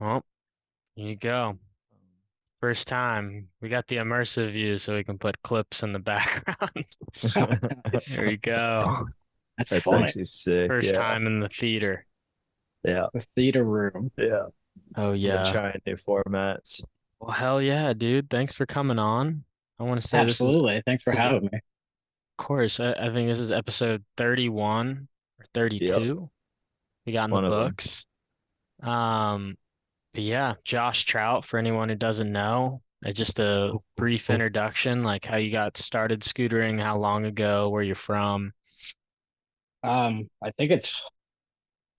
Well, here you go. First time. We got the immersive view so we can put clips in the background. Oh, nice. There we go. That's That's funny. actually sick. First Yeah. time in the theater. Yeah. The theater room. Yeah. Oh Been yeah. trying new formats. Well, hell yeah, dude. Thanks for coming on. I want to say Absolutely. Thanks for this is of having me. course, I think this is episode 31 or Yep. 32 we got in the One of them. books. Um, but yeah, Josh Trout, for anyone who doesn't know, just a brief introduction, like how you got started scootering, how long ago, where you're from. I think it's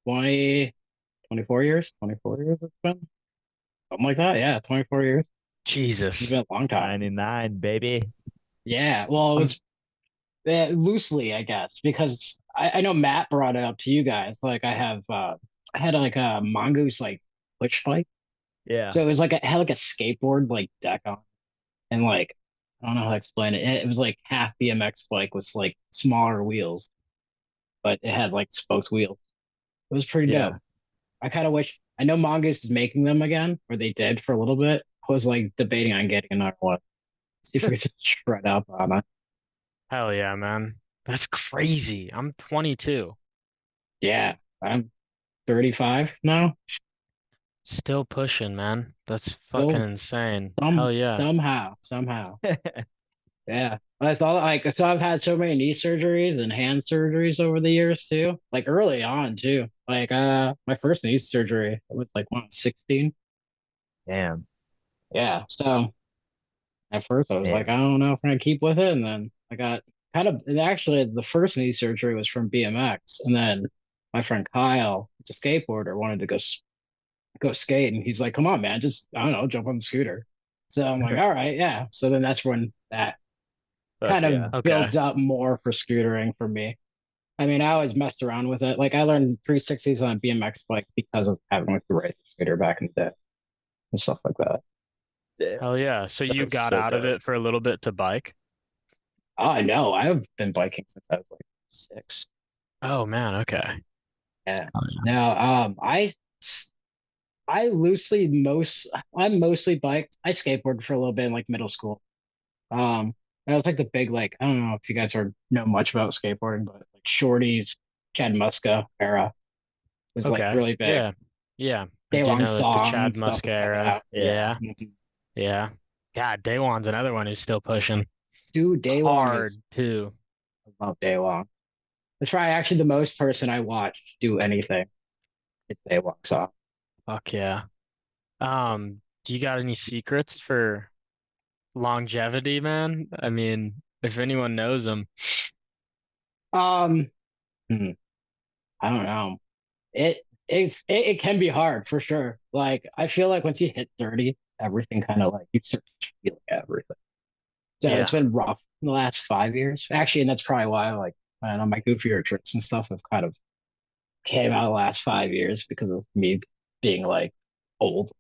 20, 24 years, 24 years it's been. Something like that. Yeah, 24 years. It's Jesus. been a long time. 99, baby. Yeah. Well, it Um, was loosely, I guess, because I know Matt brought it up to you guys. Like I had like a mongoose like push bike. Yeah. So it was like it had like a skateboard like deck on and like I don't know how to explain it. It was like half BMX bike with like smaller wheels, but it had like spoked wheels. It was pretty dope. Yeah. I kind of wish I know Mongoose is making them again, or they did for a little bit. I was like debating on getting another one. See if we could just shred up on it. Hell yeah, man. That's crazy. I'm 22. Yeah, I'm 35 now. Still pushing, man. That's fucking Still insane. Hell yeah. somehow. Yeah. I thought like so I've had so many knee surgeries and hand surgeries over the years too. Like early on too. Like my first knee surgery was like when I was 16. Damn. Yeah. So at first I was like, Damn. I don't know if I'm gonna keep with it. And then I got kind of and actually the first knee surgery was from BMX. And then my friend Kyle, he's a skateboarder, wanted to go skate and he's like, come on, man, just I don't know, jump on the scooter. So I'm like, all right, yeah. So then that's when that Fuck kind yeah. of Okay. built up more for scootering for me. I mean, I always messed around with it. Like I learned 360s on a BMX bike because of having like the race scooter back in the day and stuff like that. Damn. Hell yeah. So you That's got so out of dope. it for a little bit to bike? Oh, I know. I've been biking since I was like 6. Oh man, okay. Yeah. Now, I loosely I mostly biked. I skateboarded for a little bit in like middle school. That was like the big like I don't know if you guys are know much about skateboarding, but like Shorty's Chad Muska era was like Okay. really big. Yeah. Yeah. I do Daewon know like the Song Chad and stuff like Muscara. that. Yeah. Yeah. Mhm. Yeah. God, Daewon's another one who's still pushing Dude, Daewon is hard too. I love Daewon. That's probably actually the most person I watch do anything. It's Daewon Song. Fuck yeah. Do you got any secrets for longevity, man? I mean, if anyone knows them. Um, hmm, I don't know. It can be hard for sure. Like I feel like once you hit 30, everything kind of like you start feeling everything. So it's Yeah. been rough in the last 5 years. Actually, and that's probably why like I don't know, my goofier tricks and stuff have kind of came out the last 5 years because of me being like old,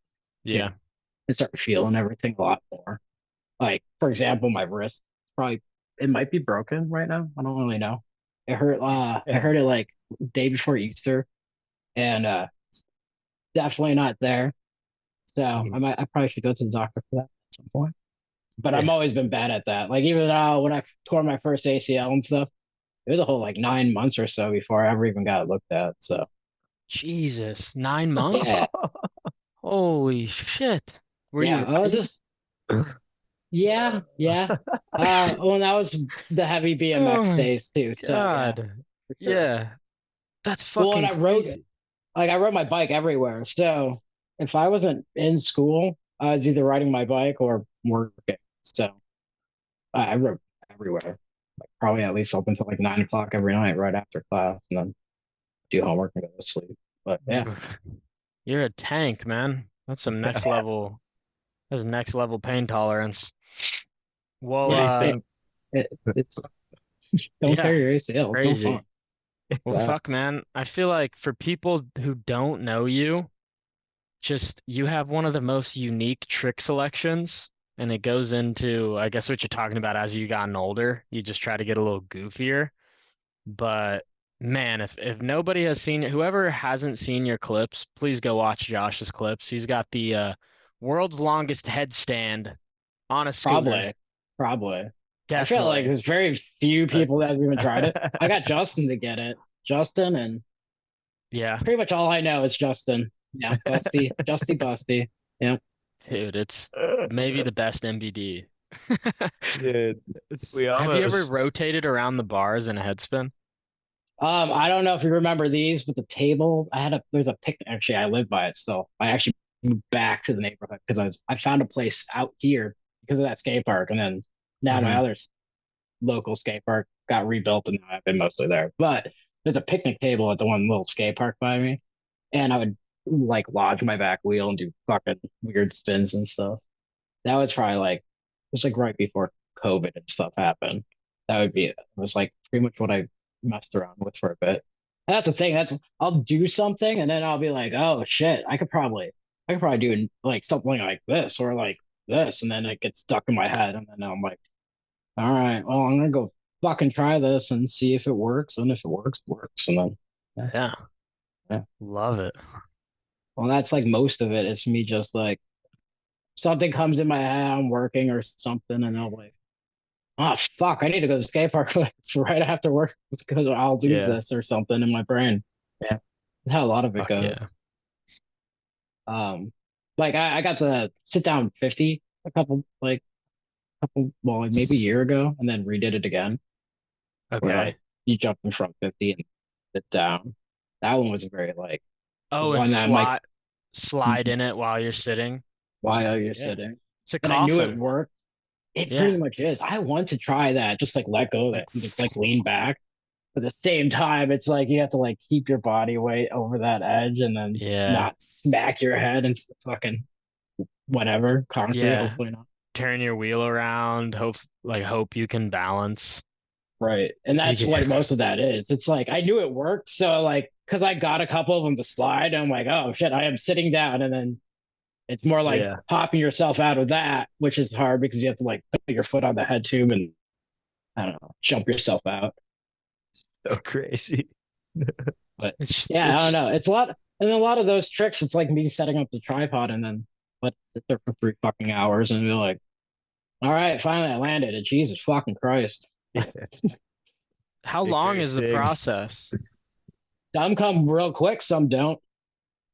you know, Yeah. and start feeling everything a lot more. Like, for example, my wrist probably it might be broken right now. I don't really know. It hurt I Yeah. heard it like day before Easter and definitely not there. So I Jeez. probably should go to the doctor for that at some point. But I've Yeah. always been bad at that. Like even when I tore my first ACL and stuff, it was a whole like 9 months or so before I ever even got it looked at. So Jesus, 9 months? yeah, Holy shit. Were yeah, you I was riding? just yeah. Well, that was the heavy Oh BMX my days too. So yeah, God. for sure. Yeah. That's Well, and fucking crazy. I rode my bike everywhere. So if I wasn't in school, I was either riding my bike or working. So I rode everywhere, like probably at least up until like 9 o'clock every night, right after class, and then do homework and go to sleep. But yeah, You're a tank, man. That's some next yeah, level. That's next level pain tolerance. Well, What do you yeah. think? It's don't tear yeah, your ACL. It's no fun. crazy. Well, Yeah. fuck, man. I feel like for people who don't know you, just you have one of the most unique trick selections, and it goes into, I guess, what you're talking about as you gotten older. You just try to get a little goofier, but Man, if nobody has seen whoever hasn't seen your clips, please go watch Josh's clips. He's got the world's longest headstand on a scooter. Probably, probably. I feel like Definitely. there's very few Uh, people that have even tried it. I got Justin to get it. Justin, and Yeah. pretty much all I know is Justin. Yeah, Busty, Justy Busty. Yeah. Dude, it's maybe the best MBD. Dude, we Have you ever almost. rotated around the bars in a headspin? I don't know if you remember these, but the table I had there's a picnic. Actually, I live by it still. I actually moved back to the neighborhood because I found a place out here because of that skate park, and then now my Hmm. other local skate park got rebuilt, and now I've been mostly there. But there's a picnic table at the one little skate park by me, and I would like lodge my back wheel and do fucking weird spins and stuff. That was probably like it was like right before COVID and stuff happened. That would be it. It was like pretty much what I messed around with for a bit. And that's the thing. That's I'll do something and then I'll be like, oh shit, I could probably do like something like this or like this, and then it gets stuck in my head, and then I'm like, all right, well, I'm gonna go fucking try this and see if it works, and if it works, it works, and then yeah, Yeah, yeah. love it. Well, that's like most of it. It's me just like something comes in my head, I'm working or something, and I'm like, oh fuck, I need to go to the skate park right after work because I'll lose Yeah. this or something in my brain. Yeah, that's how a lot of it Fuck goes. yeah. Um, like I got to sit down 50 a couple, well, like maybe a year ago, and then redid it again, where like Okay. you jump in front 50 and sit down. That one was very like the Oh, and one that I'm like, slide in it while you're sitting. while you're Yeah. sitting, It's a and I knew it coffin. worked. It Yeah. pretty much is. I want to try that, just like let go of Like, it and just like lean back. But at the same time, it's like you have to like keep your body weight over that edge and then yeah. not smack your head into the fucking whatever concrete. Yeah. Hopefully not. Turn your wheel around. Hope you can balance. Right. And that's Yeah. what most of that is. It's like I knew it worked. So like because I got a couple of them to slide, I'm like, oh shit, I am sitting down. And then it's more like Yeah. popping yourself out of that, which is hard because you have to like put your foot on the head tube and I don't know, jump yourself out. So crazy. But It's yeah, I don't it's know. It's a lot, and a lot of those tricks, it's like me setting up the tripod and then let it sit there for 3 fucking hours and be like, all right, finally I landed it. Jesus fucking Christ. Yeah. how long Victory is the Sig. process? Some come real quick, some don't.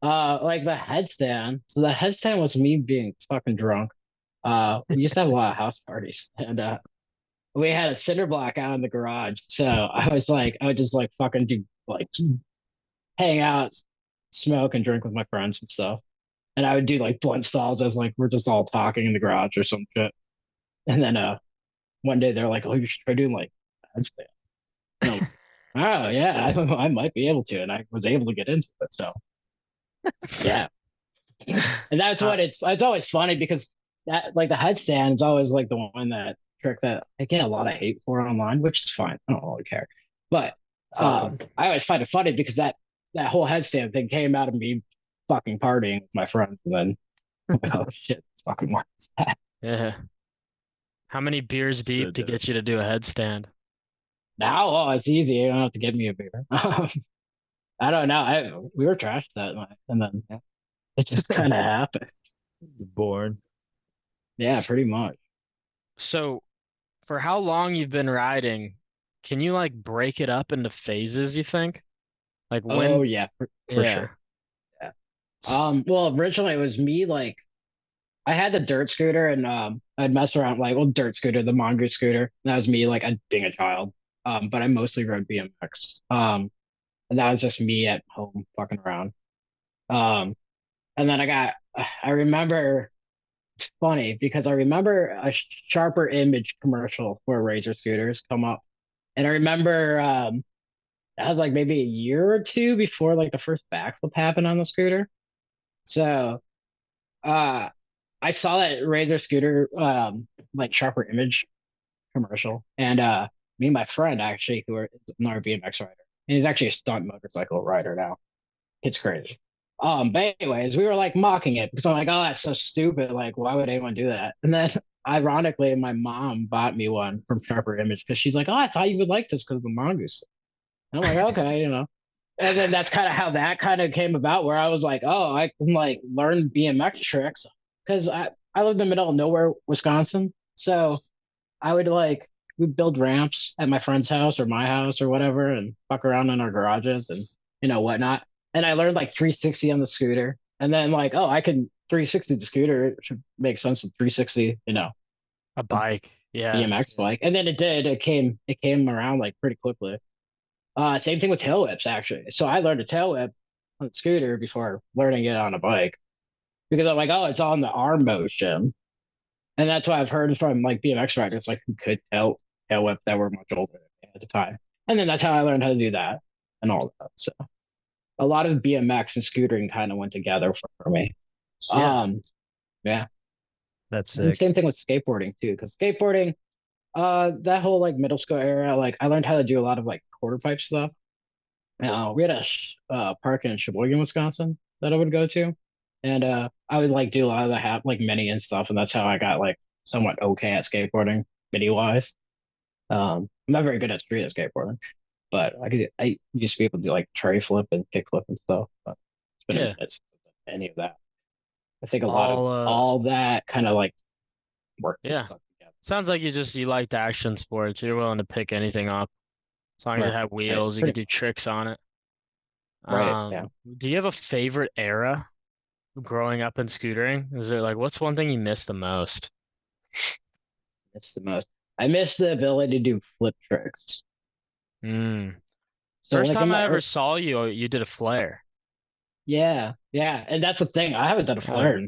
Like the headstand. So the headstand was me being fucking drunk. We used to have a lot of house parties, and we had a cinder block out in the garage. So I was like, I would just like fucking do like hang out, smoke, and drink with my friends and stuff. And I would do like blunt stalls as like we're just all talking in the garage or some shit. And then one day they're like, "Oh, you should try doing like headstand." And I'm like, oh yeah, I might be able to, and I was able to get into it. So yeah, and that's Uh, what it's always funny because that like the headstand is always like the one that trick that I get a lot of hate for online, which is fine. I don't really care, but fuck 'em. I always find it funny because that whole headstand thing came out of me fucking partying with my friends, and then I'm like, oh shit, it's fucking works. Yeah. How many beers So deep to dope. get you to do a headstand? Now, oh, it's easy. You don't have to get me a beer. I don't know. We were trashed that night, and then yeah, it just kind of happened. It's born. Yeah, pretty much. So, for how long you've been riding, can you like break it up into phases, you think? Like Oh when, yeah, for yeah. sure. Yeah. Well, originally it was me. Like, I had the dirt scooter, and I'd mess around like, well, dirt scooter, the mongoose scooter. That was me, like, being a child. But I mostly rode BMX. And that was just me at home fucking around. Um, and then I remember it's funny because I remember a sharper image commercial for Razor scooters come up. And I remember that was like maybe a year or two before like the first backflip happened on the scooter. So uh I saw that Razor scooter like sharper image commercial. And me and my friend actually who are another BMX rider. And he's actually a stunt motorcycle rider now. It's crazy. But anyways, we were like mocking it because I'm like, oh, that's so stupid. Like, why would anyone do that? And then ironically, my mom bought me one from Sharper Image because she's like, oh, I thought you would like this because of the mongoose. And I'm like, okay, And then that's kind of how that kind of came about, where I was like, oh, I can like learn BMX tricks because I live in the middle of nowhere, Wisconsin. So I would like we'd build ramps at my friend's house or my house or whatever, and fuck around in our garages and whatnot. And I learned like 360 on the scooter, and then like, oh, I can 360 the scooter. It should make sense to 360, A a bike. Yeah. BMX bike. And then it did. It came around like pretty quickly. Same thing with tail whips actually. So I learned a tail whip on the scooter before learning it on a bike because I'm like, oh, it's on the arm motion. And that's what I've heard from like BMX riders, like who could tail whip that were much older at the time. And then that's how I learned how to do that and all that. So a lot of BMX and scootering kind of went together for me. Yeah. Yeah. That's And sick. same thing with skateboarding too, because skateboarding, that whole like middle school era, like I learned how to do a lot of like quarter pipe stuff. We had a park in Sheboygan, Wisconsin that I would go to, and I would like do a lot of the like mini and stuff, and that's how I got like somewhat okay at skateboarding mini wise. I'm not very good at street skateboarding, but I used to be able to do like tray flip and kick flip and stuff. But it's been a Yeah. minute since I've done any of that. I think a lot of All all that kind of like worked yeah. itself together. Sounds like you liked action sports. You're willing to pick anything up as long as it Right, had right, wheels, you could pretty do tricks on it. right. Yeah, Do you have a favorite era growing up in scootering? Is there like what's one thing you miss the most? it's the most. I miss the ability to do flip tricks. Mm. So First like in time I my ever saw you, you did a flare. Yeah, yeah, and that's the thing. I haven't done a Uh, flare in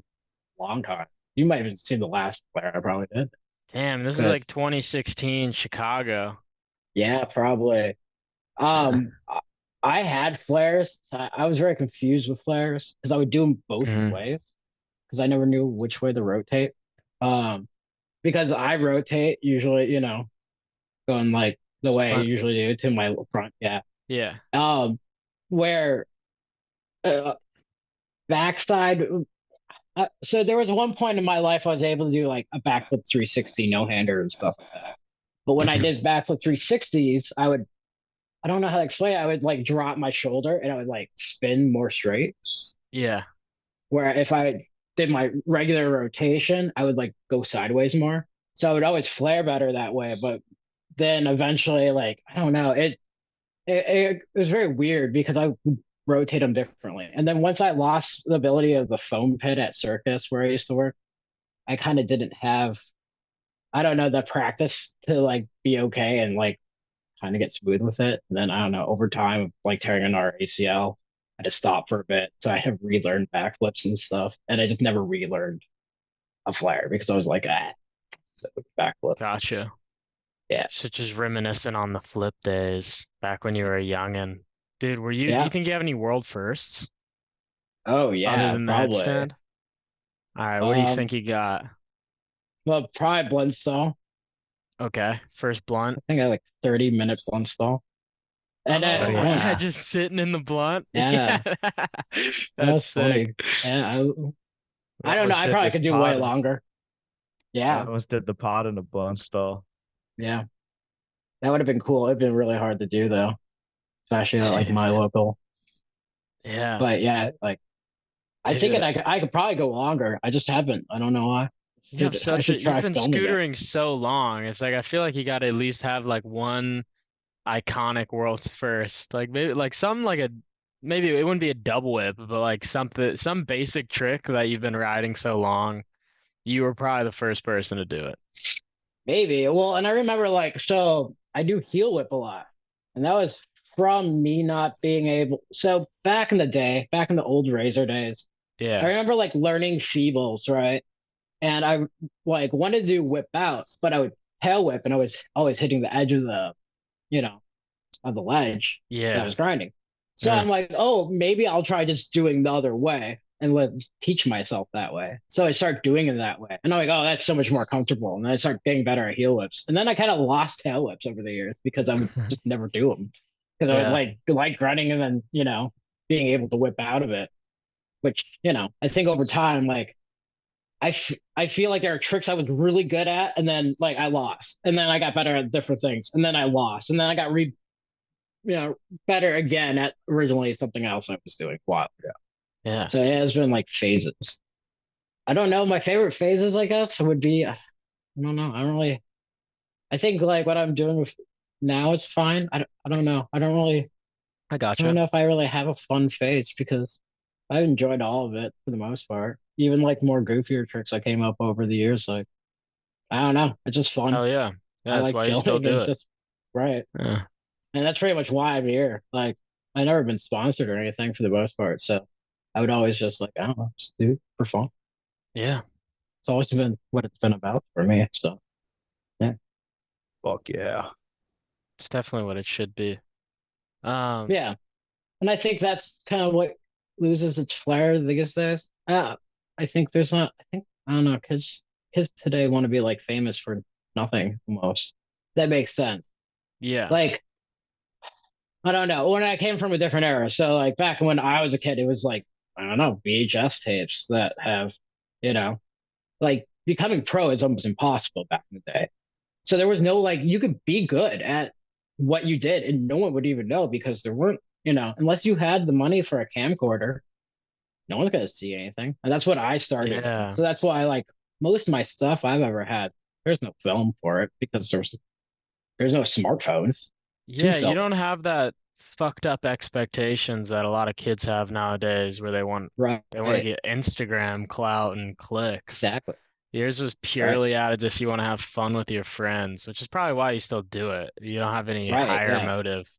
a long time. You might have seen the last flare I probably did. Damn, this is Good. like 2016 Chicago. Yeah, probably. I had flares. I was very confused with flares because I would do them both Mhm. ways because I never knew which way to rotate. Um, because I rotate usually, going like the way I Front. usually do to my front. Yeah. Yeah. Um, where uh, backside. So there was one point in my life I was able to do like a backflip 360 no hander and stuff like that. But when I Mhm. did backflip 360s, I don't know how to explain it. I would like drop my shoulder and I would like spin more straight. Yeah. Where if I did my regular rotation, I would like go sideways more. So I would always flare better that way. But then eventually, like, I don't know, it was very weird because I would rotate them differently. And then once I lost the ability of the foam pit at Circus where I used to work, I kind of didn't have, I don't know, the practice to like be okay and like kind of get smooth with it. And then I don't know, over time, like tearing an ACL, I had to stop for a bit. So I had to relearn backflips and stuff. And I just never relearned a flare because I was like, so backflip. Gotcha. Yeah. So just reminiscent on the flip days back when you were a youngin'. Dude, do you Yeah. think you have any world firsts Oh, other yeah, than the probably. headstand? All right, what do you Um, think you got? well, probably blunt stall. Okay, first blunt. I think I had like 30-minute blunt stall. And Oh Oh I don't, yeah, yeah. just sitting in the blunt. Yeah, yeah, that that's was sick. funny. Yeah, We I don't know. almost I did probably this could do way pod. longer. We Yeah, almost did the pod in a bun stall. yeah. That would have been cool. It'd been really hard to do though, especially at like my Dude, local. yeah, But yeah, like I think dude, I could probably go longer. I just haven't. I don't know why. I should you've try been filming it. scootering so long. It's like I feel like you got to at least have like one iconic world's first. Like maybe like some like a maybe it wouldn't be a double whip, but like some basic trick that you've been riding so long. You were probably the first person to do it. Maybe. Well, and I remember like so I do heel whip a lot, and that was from me not being able. So back in the day, back in the old Razor days, I Yeah, remember like learning feebles, right? And I like wanted to do whip out, but I would tail whip, and I was always hitting the edge of the, you know, of the ledge that I yeah. was grinding. So Mm. I'm like, oh, maybe I'll try just doing the other way and let teach myself that way. So I start doing it that way. And I'm like, oh, that's so much more comfortable. And then I start getting better at heel whips. And then I kind of lost tail whips over the years because I would just never do them. Because I would Yeah. like grinding and then, being able to whip out of it. Which, I think over time, like I feel like there are tricks I was really good at, and then like I lost, and then I got better at different things, and then I lost, and then I got better again at originally something else I was doing a while ago. Yeah. So it has been like phases. I don't know. My favorite phases, I guess, would be I don't know. I don't really. I think like what I'm doing with now is fine. I don't know. I I don't gotcha. know if I really have a fun phase because I've enjoyed all of it for the most part. Even like more goofier tricks I came up over the years. Like I don't know. It's just fun. Hell yeah. I Yeah, that's like why you still filming do and it. just right. Yeah. And that's pretty much why I'm here. Like I never been sponsored or anything for the most part. So I would always just like, I don't know, just do it for fun. Yeah. It's always been what it's been about for me. So yeah. Fuck yeah. It's definitely what it should be. Um, Yeah. And I think that's kind of what loses its flair these days. I think there's not I think I don't know, kids today want to be like famous for nothing almost. That makes sense. yeah. Like, I don't know. When I came from a different era. So like back when I was a kid, it was like, I don't know, VHS tapes that have, you know, like becoming pro is almost impossible back in the day. So there was no like you could be good at what you did and no one would even know because there weren't, unless you had the money for a camcorder, no one's gonna see anything. And that's what I started in. Yeah. So that's why like most of my stuff I've ever had, there's no film for it because there's no smartphones to Yeah, you film. don't have that fucked up expectations that a lot of kids have nowadays where Right. they want to get Instagram clout and clicks. Exactly. Yours was Right. purely out of just you want to have fun with your friends, which is probably why you still do it. You don't have any Right. higher Yeah. motive.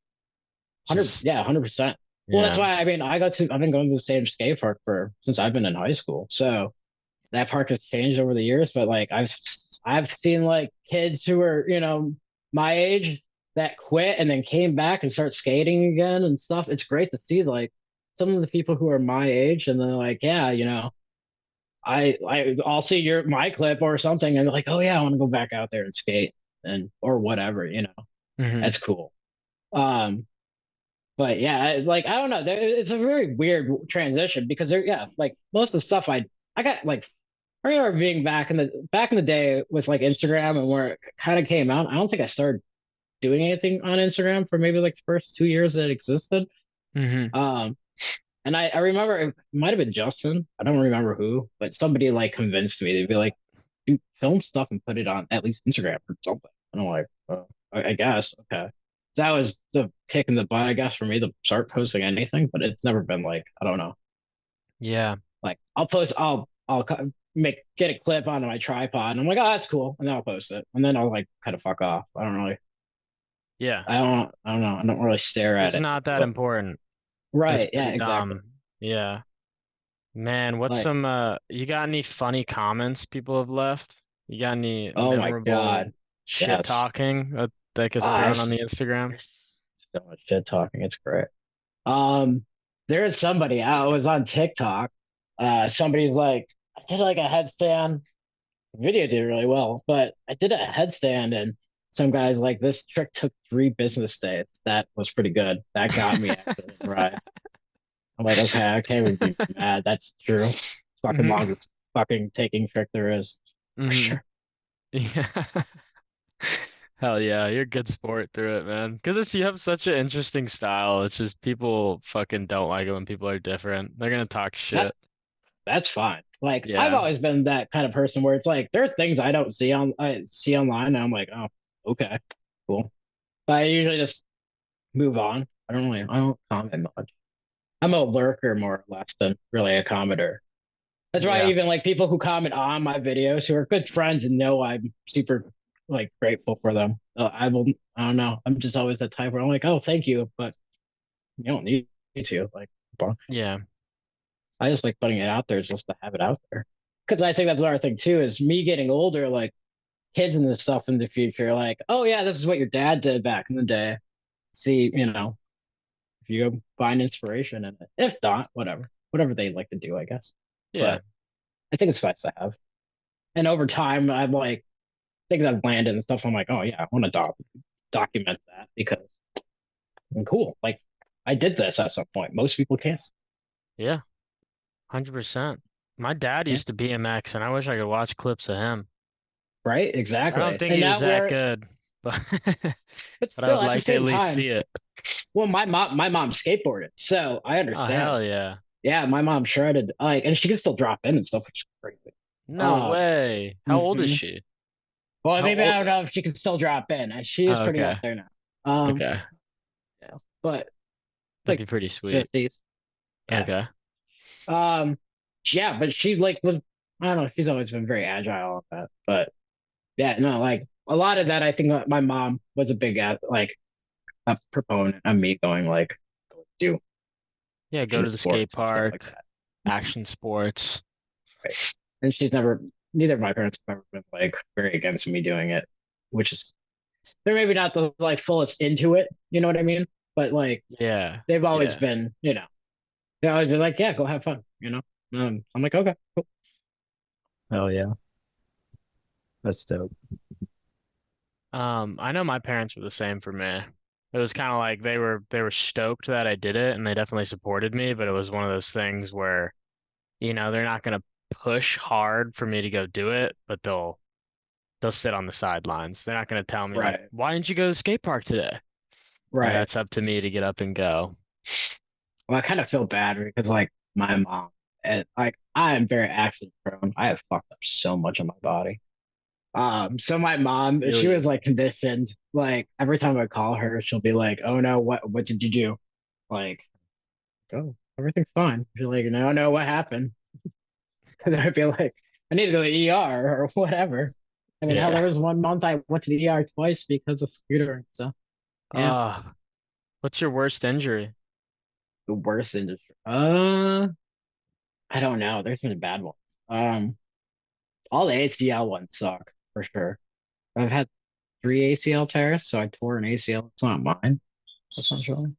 100, Just yeah, 100%. Well, that's yeah. why I mean I've been going to the same skate park for since I've been in high school. So that park has changed over the years, but like I've seen like kids who are, my age that quit and then came back and start skating again and stuff. It's great to see like some of the people who are my age and they're like, yeah, I'll see my clip or something and they're like, oh yeah, I want to go back out there and skate and or whatever, Hmm. that's cool. Um, but yeah, like I don't know, it's a very weird transition because yeah, like most of the stuff I got like I remember being back in the day with like Instagram and where it kind of came out. I don't think I started doing anything on Instagram for maybe like the first 2 years that it existed. Hmm. Um, and I remember it might have been Justin. I don't remember who, but somebody like convinced me. They'd be like, "Do film stuff and put it on at least Instagram or something." And I'm like, I guess okay. So that was the kick in the butt, I guess, for me to start posting anything. But it's never been like I don't know. Yeah. Like I'll get a clip onto my tripod, and I'm like, oh, that's cool, and then I'll post it, and then I'll like kind of fuck off. Yeah. I don't know. I don't really stare at It's it. not that But important. It's right, yeah, pretty exactly. dumb. Yeah. Man, what's Like, some you got any funny comments people have left? You got any oh my memorable god, shit yes. talking that gets Ah, thrown on the Instagram? there's so much shit talking. It's great. Um, there's somebody. I was on TikTok. Somebody's like, I did like a headstand. The video did really well, but I did a headstand and some guys like this trick took 3 business days. That was pretty good. That got me actually right. I'm like, okay, I can't even be mad. That's true. It's fucking Hmm. longest fucking taking trick there is for Hmm. sure. Yeah. Hell yeah, you're a good sport through it, man. Because it's you have such an interesting style. It's just people fucking don't like it when people are different. They're gonna talk That shit. that's fine. Like I've Yeah. always been that kind of person where it's like there are things I see online and I'm like, oh, okay, cool. But I usually just move on. I don't comment much. I'm a lurker more or less than really a commenter. That's why Yeah. even like people who comment on my videos who are good friends and know I'm super like grateful for them. I don't know. I'm just always that type where I'm like, oh, thank you, but you don't need to. Like, Yeah. I just like putting it out there just to have it out there. Because I think that's another thing too is me getting older, like kids and this stuff in the future, like, oh yeah, this is what your dad did back in the day. See, if you find inspiration in it. If not, whatever they like to do, I guess. Yeah. But I think it's nice to have. And over time, I've like things I've landed and stuff. I'm like, oh yeah, I want to document that because I'm cool. Like I did this at some point. Most people can't. Yeah. 100%. My dad Yeah. used to BMX and I wish I could watch clips of him. Right. I don't Exactly. think And he was now that we're good. but But but I still, would at the like to at same least time, see it. well, my mom skateboarded, so I Oh understand. hell yeah. Yeah, my mom shredded, like, and she can still drop in and stuff, which is crazy. No Um, way. How old is mhm. she? Well, How maybe I old? don't know if she can still drop in. She is Oh, pretty up okay. there now. Um, Okay. yeah, but That'd like be pretty sweet. 50s. Yeah. Okay. Um, yeah, but she like was, I don't know. She's always been very agile on that, but yeah, no, like a lot of that. I think my mom was a big like a proponent of me going like go do Yeah, go action to the skate sports and stuff like park, that. action sports. Right. And she's never, neither of my parents have ever been like very against me doing it, which is they're maybe not the like fullest into it, you know what I mean? But like Yeah. they've always Yeah. been, they always been like, yeah, go have fun, you know. I'm like, okay, cool. Hell yeah. That's dope. I know my parents were the same for me. It was kind of like they were stoked that I did it and they definitely supported me, but it was one of those things where, they're not gonna push hard for me to go do it, but they'll sit on the sidelines. They're not gonna tell me like, Right, why didn't you go to the skate park today? Like right. that's up to me to get up and go. Well, I kind of feel bad because like my mom, and like I am very accident prone. I have fucked up so much of my body. So my mom, Feel she you. was like conditioned. Like every time I call her, she'll be like, "Oh no, what did you do?" Like, "Oh, everything's fine." She's like, "No, no, what happened?" And I'd be like, "I need to go to the ER or whatever." I mean, hell, there Yeah. was one month I went to the ER twice because of scootering. So yeah, Uh, what's your worst injury? the worst industry. I don't know. There's been bad ones. Um, all the ACL ones suck for sure. I've had three ACL tears, so I tore an ACL. It's not mine, essentially,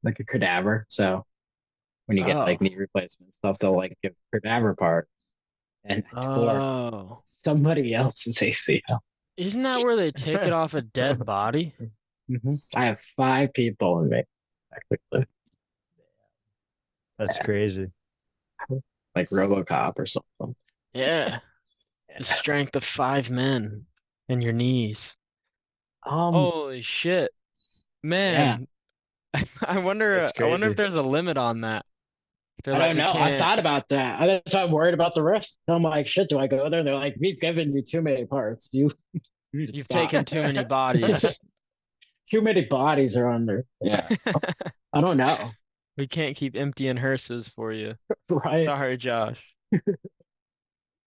like a cadaver. So when you get Oh. like knee replacement stuff, they'll like give cadaver parts, and I tore Oh. somebody else's ACL. Isn't that where they take it off a dead body? I have five people in me, technically, That's crazy. like RoboCop or something. Yeah. The Yeah. strength of five men in your knees. Um, Holy shit. yeah, Man, I wonder That's I wonder if crazy. there's a limit on that. They're I like, don't we know. I've can't. thought about that. That's why I'm worried about the risk. I'm like, shit, do I go there? They're like, we've given you too many parts. You need to You've stop. taken too many bodies. Too many bodies are under. Yeah. I don't know. We can't keep emptying hearses for you. Right. Sorry, Josh.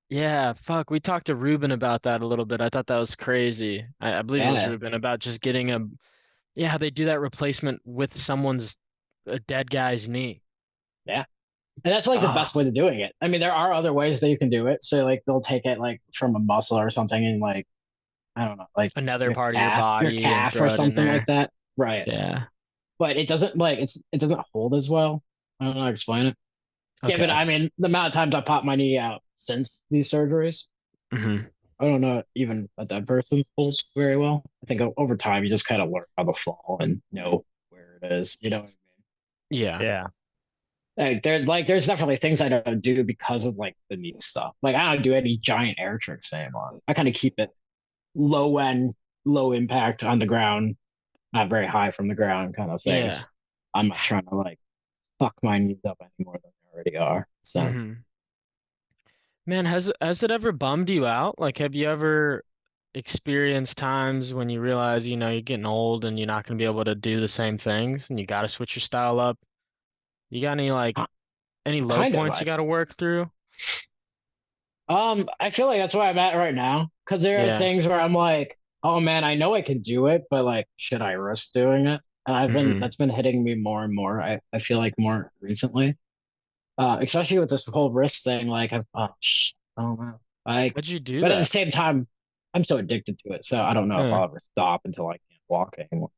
Yeah, fuck. We talked to Ruben about that a little bit. I thought that was crazy. I believe it was Yeah. Ruben about just getting yeah, how they do that replacement with someone's a dead guy's knee. Yeah. And that's like the best Ah, way to doing it. I mean, there are other ways that you can do it. So like they'll take it like from a muscle or something and like, I don't know, like another part of your your body and calf or throw it in something like there. that. Right. Yeah. But it doesn't like it doesn't hold as well. I don't know how to explain it. Given, Okay. I mean, the amount of times I popped my knee out since these surgeries, Hmm. I don't know even a dead person holds very well. I think over time you just kind of learn how to fall and know where it is. You know what I mean? Yeah. Yeah. There's definitely things I don't do because of like the knee stuff. Like I don't do any giant air tricks anymore. I kind of keep it low end, low impact on the ground, not very high from the ground kind of Yeah. things. I'm not trying to like fuck my knees up any more than they already are. So Hmm. Man, has it ever bummed you out? Like, have you ever experienced times when you realize, you're getting old and you're not going to be able to do the same things and you got to switch your style up? You got any like uh, any low kind of points you got to work through? I feel like that's where I'm at right now because there are Yeah. things where I'm like, oh man, I know I can do it, but like, should I risk doing it? And Hmm. that's been hitting me more and more. I feel like more recently, especially with this whole wrist thing. Like, I don't know. Like, How'd you do but at the that? same time, I'm so addicted to it, so I don't know if Huh. I'll ever stop until I can't walk anymore,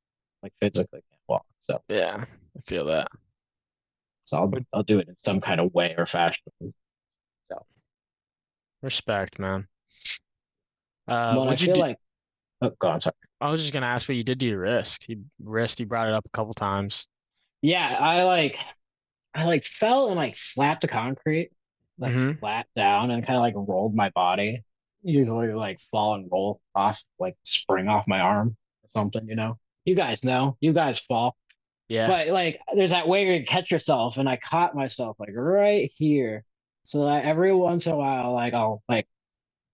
like physically can't walk. Yeah, I feel that. So But I'll do it in some kind of way or fashion. So, respect, man. but I What'd you feel do? like, oh, go on, sorry. I was just gonna ask what you did to your wrist. You brought it up a couple times. Yeah, I like fell and like slapped the concrete like Hmm. flat down and kind of like rolled my body usually like fall and roll off, like spring off my arm or something, you know. You guys know, you guys fall. Yeah. But like there's that way where you catch yourself, and I caught myself like right here. So that every once in a while, like I'll like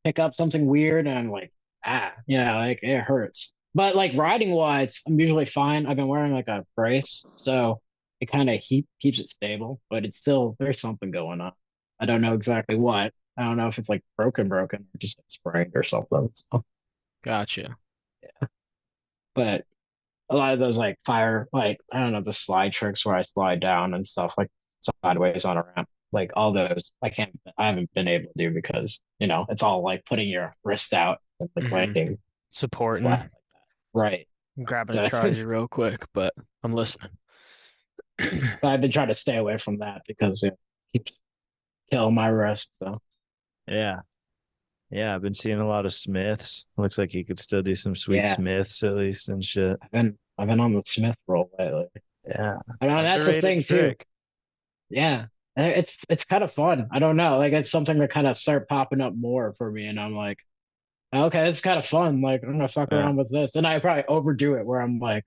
pick up something weird and I'm like, like it hurts. But like riding wise, I'm usually fine. I've been wearing like a brace, so it kind of keeps it stable, but it's still there's something going on. I don't know exactly what. I don't know if it's like broken, or just sprained or something. So, Gotcha. but a lot of those like fire, like I don't know, the slide tricks where I slide down and stuff like sideways on a ramp, like all those I haven't been able to do because it's all like putting your wrist out and like Hmm. landing flat Supporting. like that. Right. I'm grabbing a So, charger real quick, but I'm listening. but I've been trying to stay away from that because it keeps killing my wrist. So Yeah. Yeah, I've been seeing a lot of Smiths. Looks like you could still do some sweet yeah, Smiths at least and shit. I've been on the Smith roll lately. Yeah. I know that's the Underrated thing too. trick. Yeah. It's kind of fun. I don't know. Like it's something that kind of start popping up more for me, and I'm like, okay, it's kind of fun. Like, I'm gonna fuck Yeah. around with this. And I probably overdo it where I'm like,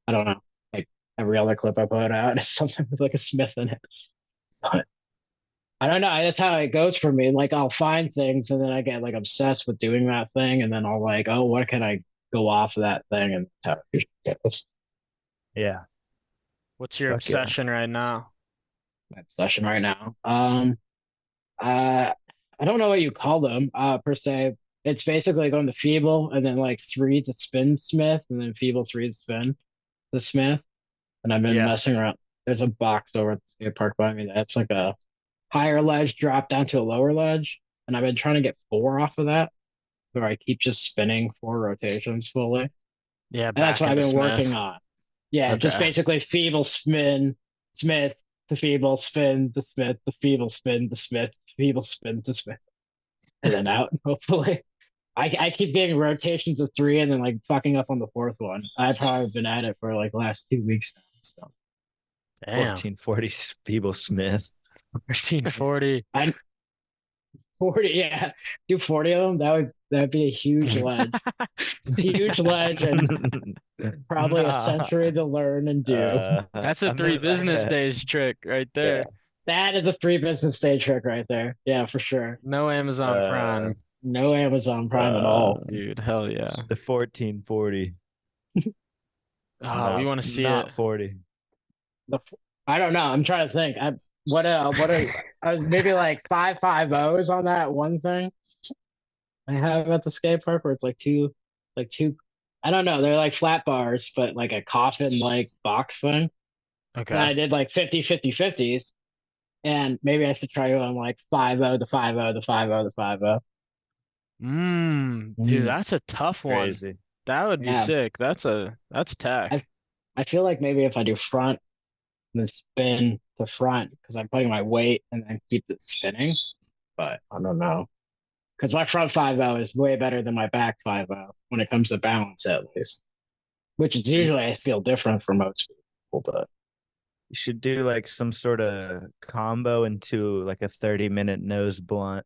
I don't know, like every other clip I put out is something with like a Smith in it. But I don't know. That's how it goes for me. Like, I'll find things and then I get like obsessed with doing that thing. And then I'll like, oh, what can I go off of that thing? And that's how it usually goes. Yeah. What's your Fuck yeah. obsession right now? My obsession right now. Uh, I don't know what you call them, per se. It's basically going to feeble and then like three to spin Smith and then feeble three to spin the Smith. And I've been Yeah. messing around. There's a box over at the skate park by me that's like a higher ledge drop down to a lower ledge. And I've been trying to get four off of that, where I keep just spinning four rotations fully. And Yeah, that's back what I've into been working Smith. on. Yeah, just Okay. basically feeble spin, Smith, the feeble spin, the Smith, the feeble spin, the Smith, feeble spin, the Smith, and then out, hopefully. I keep getting rotations of three and then like fucking up on the fourth one. I've probably been at it for like last 2 weeks now. So Damn. 1440 Feeble Smith. 1340. I 40, yeah, do 40 of them. That'd be a huge ledge, and probably a Nah. century to learn and do. That's a I'm three not business days trick right yeah. there. That is a free business day trick right there. Yeah, for sure. No Amazon Uh, Prime. No Amazon Prime at uh, all. Dude, hell yeah. the 1440. Oh, we Not want to see it. not 40. The, I don't know. I'm trying to think. I was maybe like 5.50s on that one thing I have at the skate park where it's like two. I don't know. They're like flat bars, but like a coffin like box thing. And Okay. I did like 50, 50, 50s. And maybe I should try on like 5.0 to 5.0 to 5.0 to 5.0. Dude, Mm, that's a tough one. Crazy. That would be yeah. sick. That's I tech. I feel like maybe if I do front and then spin to front because I'm putting my weight and then keep it spinning. But I don't know. Because my front 5.0 is way better than my back 5.0 when it comes to balance, at least. Which is You, usually I feel different for most people, but you should do like some sort of combo into like a 30-minute nose blunt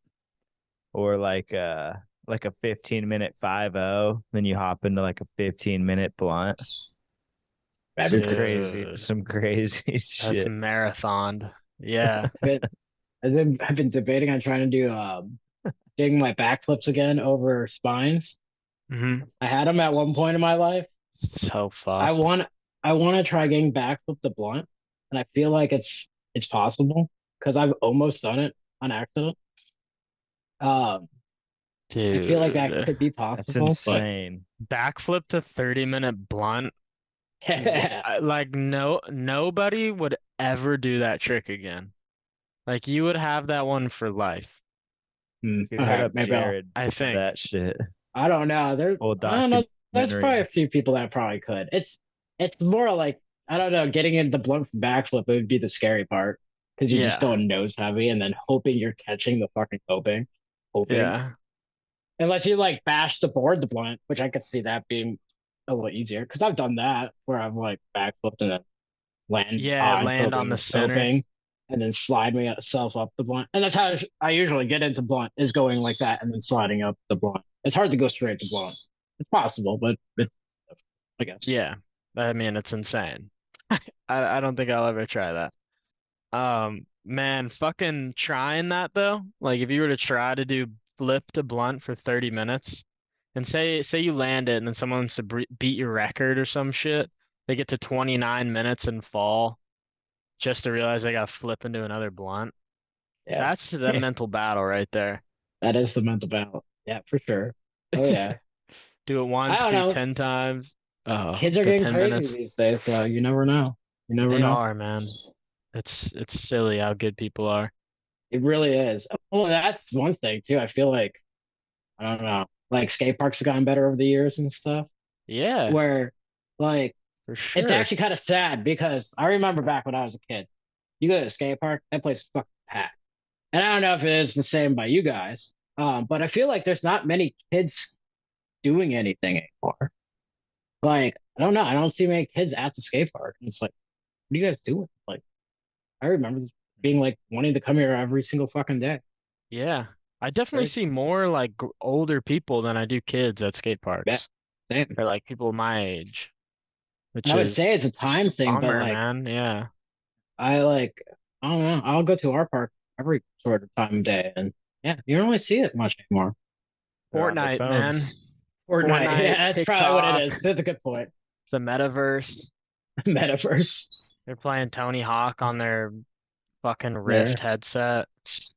or like a 15-minute 5-0. Then you hop into like a 15-minute blunt. that'd be pretty. Dude, Some crazy that's shit. marathoned. Yeah. But I've been debating on trying to do doing my backflips again over spines. Hmm. I had them at one point in my life. So I fucked. want I want to try getting backflip to blunt, and I feel like it's possible because I've almost done it on accident. Um, I feel like that Dude. could be That's possible, but insane. Backflip to 30-minute blunt. yeah, Like nobody would ever do that trick again. Like you would have that one for life, Dude, hit okay, up maybe I'll. Jared I for think. that shit. I don't know. Old I don't know. There's probably documentary. a few people that probably could. It's more like I don't know. Getting into blunt backflip would be the scary part because you're just Yeah. going nose heavy and then hoping you're catching the fucking hoping. Yeah. Unless you like bash the board the blunt, which I could see that being a little easier because I've done that where I've like backflipped and then land Yeah, on land on the hoping, center. hoping, and then slide myself up the blunt. And that's how I usually get into blunt, is going like that and then sliding up the blunt. It's hard to go straight to blunt. It's possible, but it's, I guess. Yeah. I mean, it's insane. I don't think I'll ever try that. Man, fucking trying that though. Like if you were to try to do flip to blunt for 30 minutes and say you land it and then someone wants to beat your record or some shit, they get to 29 minutes and fall just to realize they got to flip into another blunt. Yeah. That's the mental battle right there. That is the mental battle. Yeah, for sure. Oh yeah. Do it I once, don't do know. 10 times. Oh, Kids are the getting 10 crazy minutes. these days, so you never know. You never They know. are, man. It's silly how good people are. It really is. Oh, that's one thing too. I feel like, I don't know, like skate parks have gotten better over the years and stuff. Yeah, Where like for it's sure. actually kind of sad because I remember back when I was a kid, you go to a skate park, that place is fucking packed. And I don't know if it is the same by you guys, but I feel like there's not many kids doing anything anymore. Like, I don't know. I don't see many kids at the skate park. And it's like, what are you guys doing? Like, I remember this being like wanting to come here every single fucking day. Yeah. I definitely Crazy. see more like older people than I do kids at skate Yeah, parks. same. Or like people my age, And which I would say is it's a time thing, but bummer, like, man. Yeah. I like, I don't know. I'll go to our park every sort of time of day. And yeah, you don't really see it much anymore. They're on their Fortnite, man. phones. Fortnite. Fortnite, Yeah, that's probably what it TikTok, is. That's a good point. the metaverse. Metaverse. They're playing Tony Hawk on their fucking Rift There. headset. It's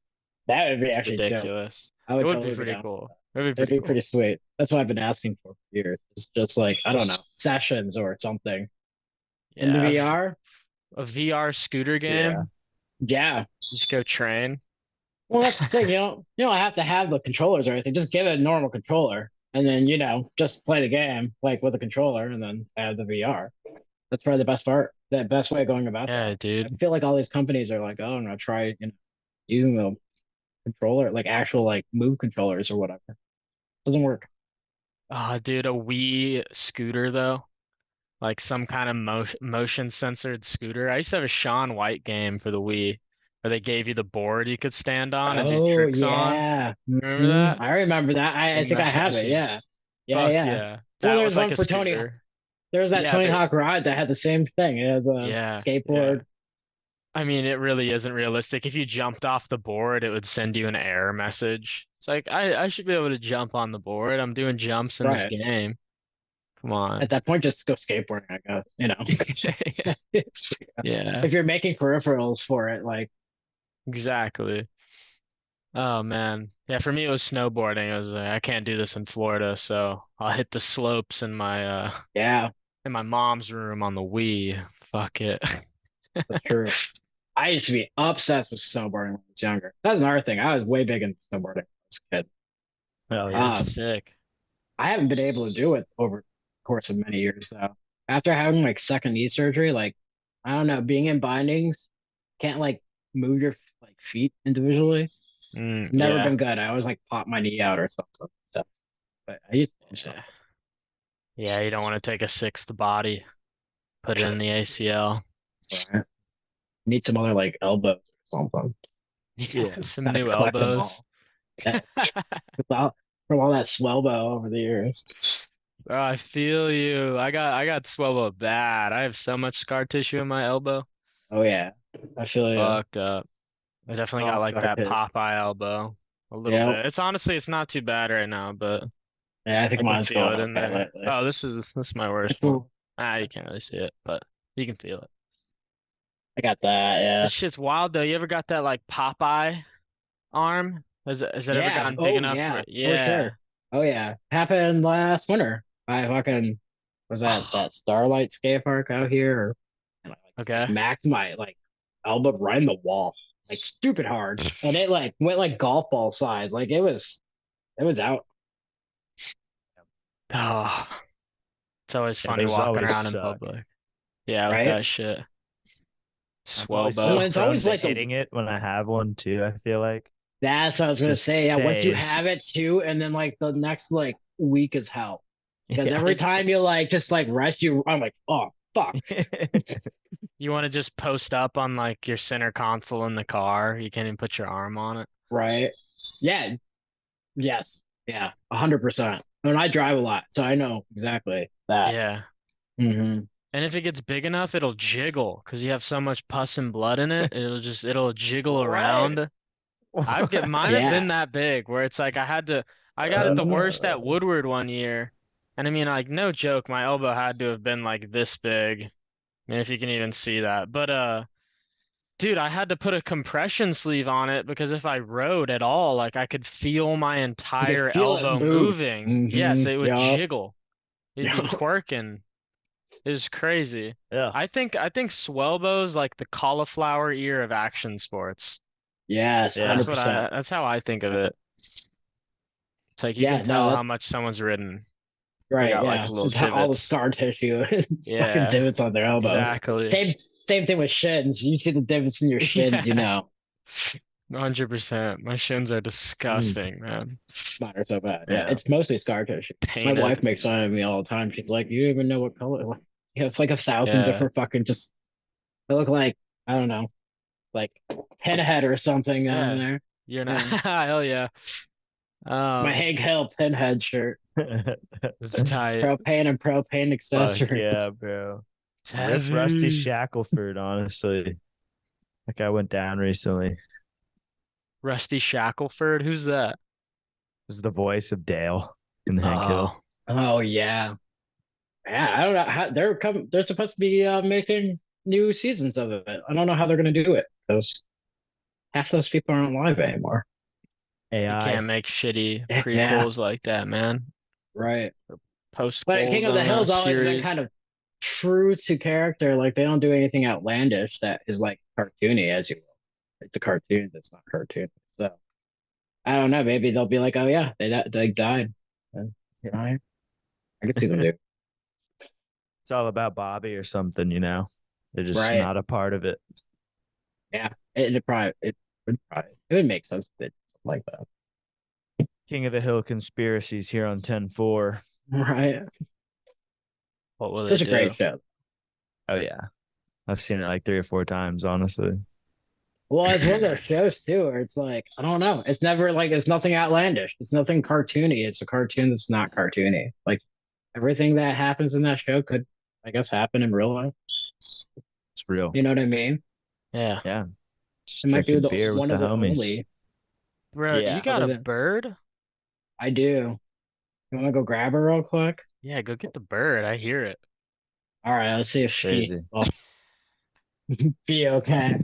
That would be actually dope. ridiculous. I It would would be totally be pretty down. cool. It would be It'd pretty be cool. pretty sweet. That's what I've been asking for years. It's just like, I don't know, sessions or something in the Yeah, VR. a VR scooter Yeah. game. Yeah. Just go train. Well, that's the thing. You don't have to have the controllers or anything. Just give it a normal controller, and then just play the game like with a controller, and then add the VR. That's probably the best part. The best way of going about that. Yeah, I dude. feel like all these companies are like, oh, no, try using the controller, like actual like move controllers or whatever. Doesn't work. Oh, dude, a Wii scooter though. Like some kind of motion censored scooter. I used to have a Shaun White game for the Wii where they gave you the board you could stand on and do Oh tricks on. yeah. Remember that? I remember that. I think I have it. Imagine. Yeah. Yeah, Fuck yeah. yeah. Well, That there with was like one a for Tony. scooter. There was that Yeah, Tony Hawk ride that had the same thing. It had the yeah, yeah. skateboard. I mean, it really isn't realistic. If you jumped off the board, it would send you an error message. It's like I should be able to jump on the board. I'm doing jumps in this Right. game. Come At on. that point, just go skateboarding, I guess. It's- Yeah, if you're making peripherals for it, like, exactly. Oh man. Yeah, for me it was snowboarding. It was like, I can't do this in Florida, so I'll hit the slopes yeah, in my mom's room on the Wii. Fuck it. that's true. I used to be obsessed with snowboarding when I was younger. That's another thing. I was way big into snowboarding when I was a kid. Oh yeah. Um, That's sick. I haven't been able to do it over the course of many years though. After having like second knee surgery, like I don't know, being in bindings, can't like move your like feet individually. Never Yeah. been good. I always like pop my knee out or something. So, but I used to do Yeah. something. Yeah, you don't want to take a sixth body, put it in the ACL. Right? Need some other like elbows or something. Yeah, some Gotta new collect them elbows. all. Yeah, from all that swellbo over the years. Oh, I feel you. I got swelled bad. I have so much scar tissue in my elbow. Oh yeah, I feel you. Fucked up. I That's definitely got soft like scar that tissue. Popeye elbow a little Yeah, bit. It's honestly it's not too bad right now, but yeah. I think I can mine's feel going it in okay there. lately. Oh, this is my worst It's a- one. Ah, you can't really see it, but you can feel it. I got that. Yeah, This shit's wild though. You ever got that like Popeye arm? Has it ever yeah. gotten big Oh enough to yeah, for yeah. sure. Oh yeah, happened last winter. I fucking was at that Starlight skate park out here, and I like Okay. smacked my like elbow right in the wall, like stupid hard, and it like went like golf ball size. Like it was out. Oh, it's always Yeah, funny those walking always around in suck. public. Yeah, with Right? that shit. I'm always Well, so Swellbo. it's prone always to like the hitting it when I have one too, I feel like. That's what I was It gonna just say. Yeah, once you stays. have it too, and then like the next like week is hell. Because Yeah. every time you like just like rest, I'm like, oh fuck. You want to just post up on like your center console in the car. You can't even put your arm on it. Right. Yeah. Yes. Yeah. 100%. I mean, I drive a lot, so I know exactly that. Yeah. Hmm. And if it gets big enough, it'll jiggle because you have so much pus and blood in it. It'll jiggle around. Mine have Yeah. been that big where it's like I got it the worst at Woodward one year. And I mean, like, no joke, my elbow had to have been like this big. I mean, if you can even see that. But dude, I had to put a compression sleeve on it because if I rode at all, like I could feel my You can entire feel it elbow move. moving. Yes, Hmm. it would Yup. jiggle. It'd be Yup. twerking. It was crazy. Yeah. I think Swellbo's like the cauliflower ear of action sports. Yes. Yeah. That's what 100%. that's how I think of it. It's like you can Yeah. No, tell how that's much someone's ridden. They right. got like Yeah. little It's all the divots. scar tissue, fucking Yeah, divots on their elbows. exactly. Same thing with shins. You see the divots in your shins, you Yeah, know. 100%. My shins are disgusting, man. Mine are so bad. Yeah, Yeah, it's mostly scar tissue. My painted. wife makes fun of me all the time. She's like, "You even know what color?" Like, yeah, it's like 1,000 Yeah, different fucking just. I look like I don't know, like pinhead or something on yeah. there. You're not. Yeah, Hell yeah. my Hank Hill pinhead shirt, It's tight. propane and propane Fuck yeah, accessories. bro. It's Rip Rusty heavy. Shackelford, honestly. That guy went down recently. Rusty Shackelford. Who's that? This is the voice of Dale in Hank Hill. Oh, Oh yeah, yeah. I don't know how they're come. They're supposed to be making new seasons of it. I don't know how they're gonna do it because half those people aren't live anymore. you AI. can't make shitty Yeah, prequels like that, man. right. But King Postquels of the on a Hill's always been series. kind of true to character. Like they don't do anything outlandish that is like cartoony, as you will. It's a cartoon that's not cartoon. So I don't know. Maybe they'll be like, oh yeah, they died. And, you know, I could see them do. It's all about Bobby or something, you know. They're just Right. not a part of it. Yeah. It would make sense if it like that. King of the Hill conspiracies here on 10-4. Right. What will Such they a great do? show. Oh yeah. I've seen it like 3 or 4 times, honestly. Well, it's one of those shows too, where it's like, I don't know. It's never like it's nothing outlandish. It's nothing cartoony. It's a cartoon that's not cartoony. Like everything that happens in that show could, I guess, happen in real life. It's real. You know what I mean? Yeah. Yeah. Just It might be drinking the beer with one the of the homies. only. Bro, do you Yeah. got Other a than bird? I do. You want to go grab her real quick? Yeah, go get the bird. I hear it. All right, let's see if It's she crazy. will be okay.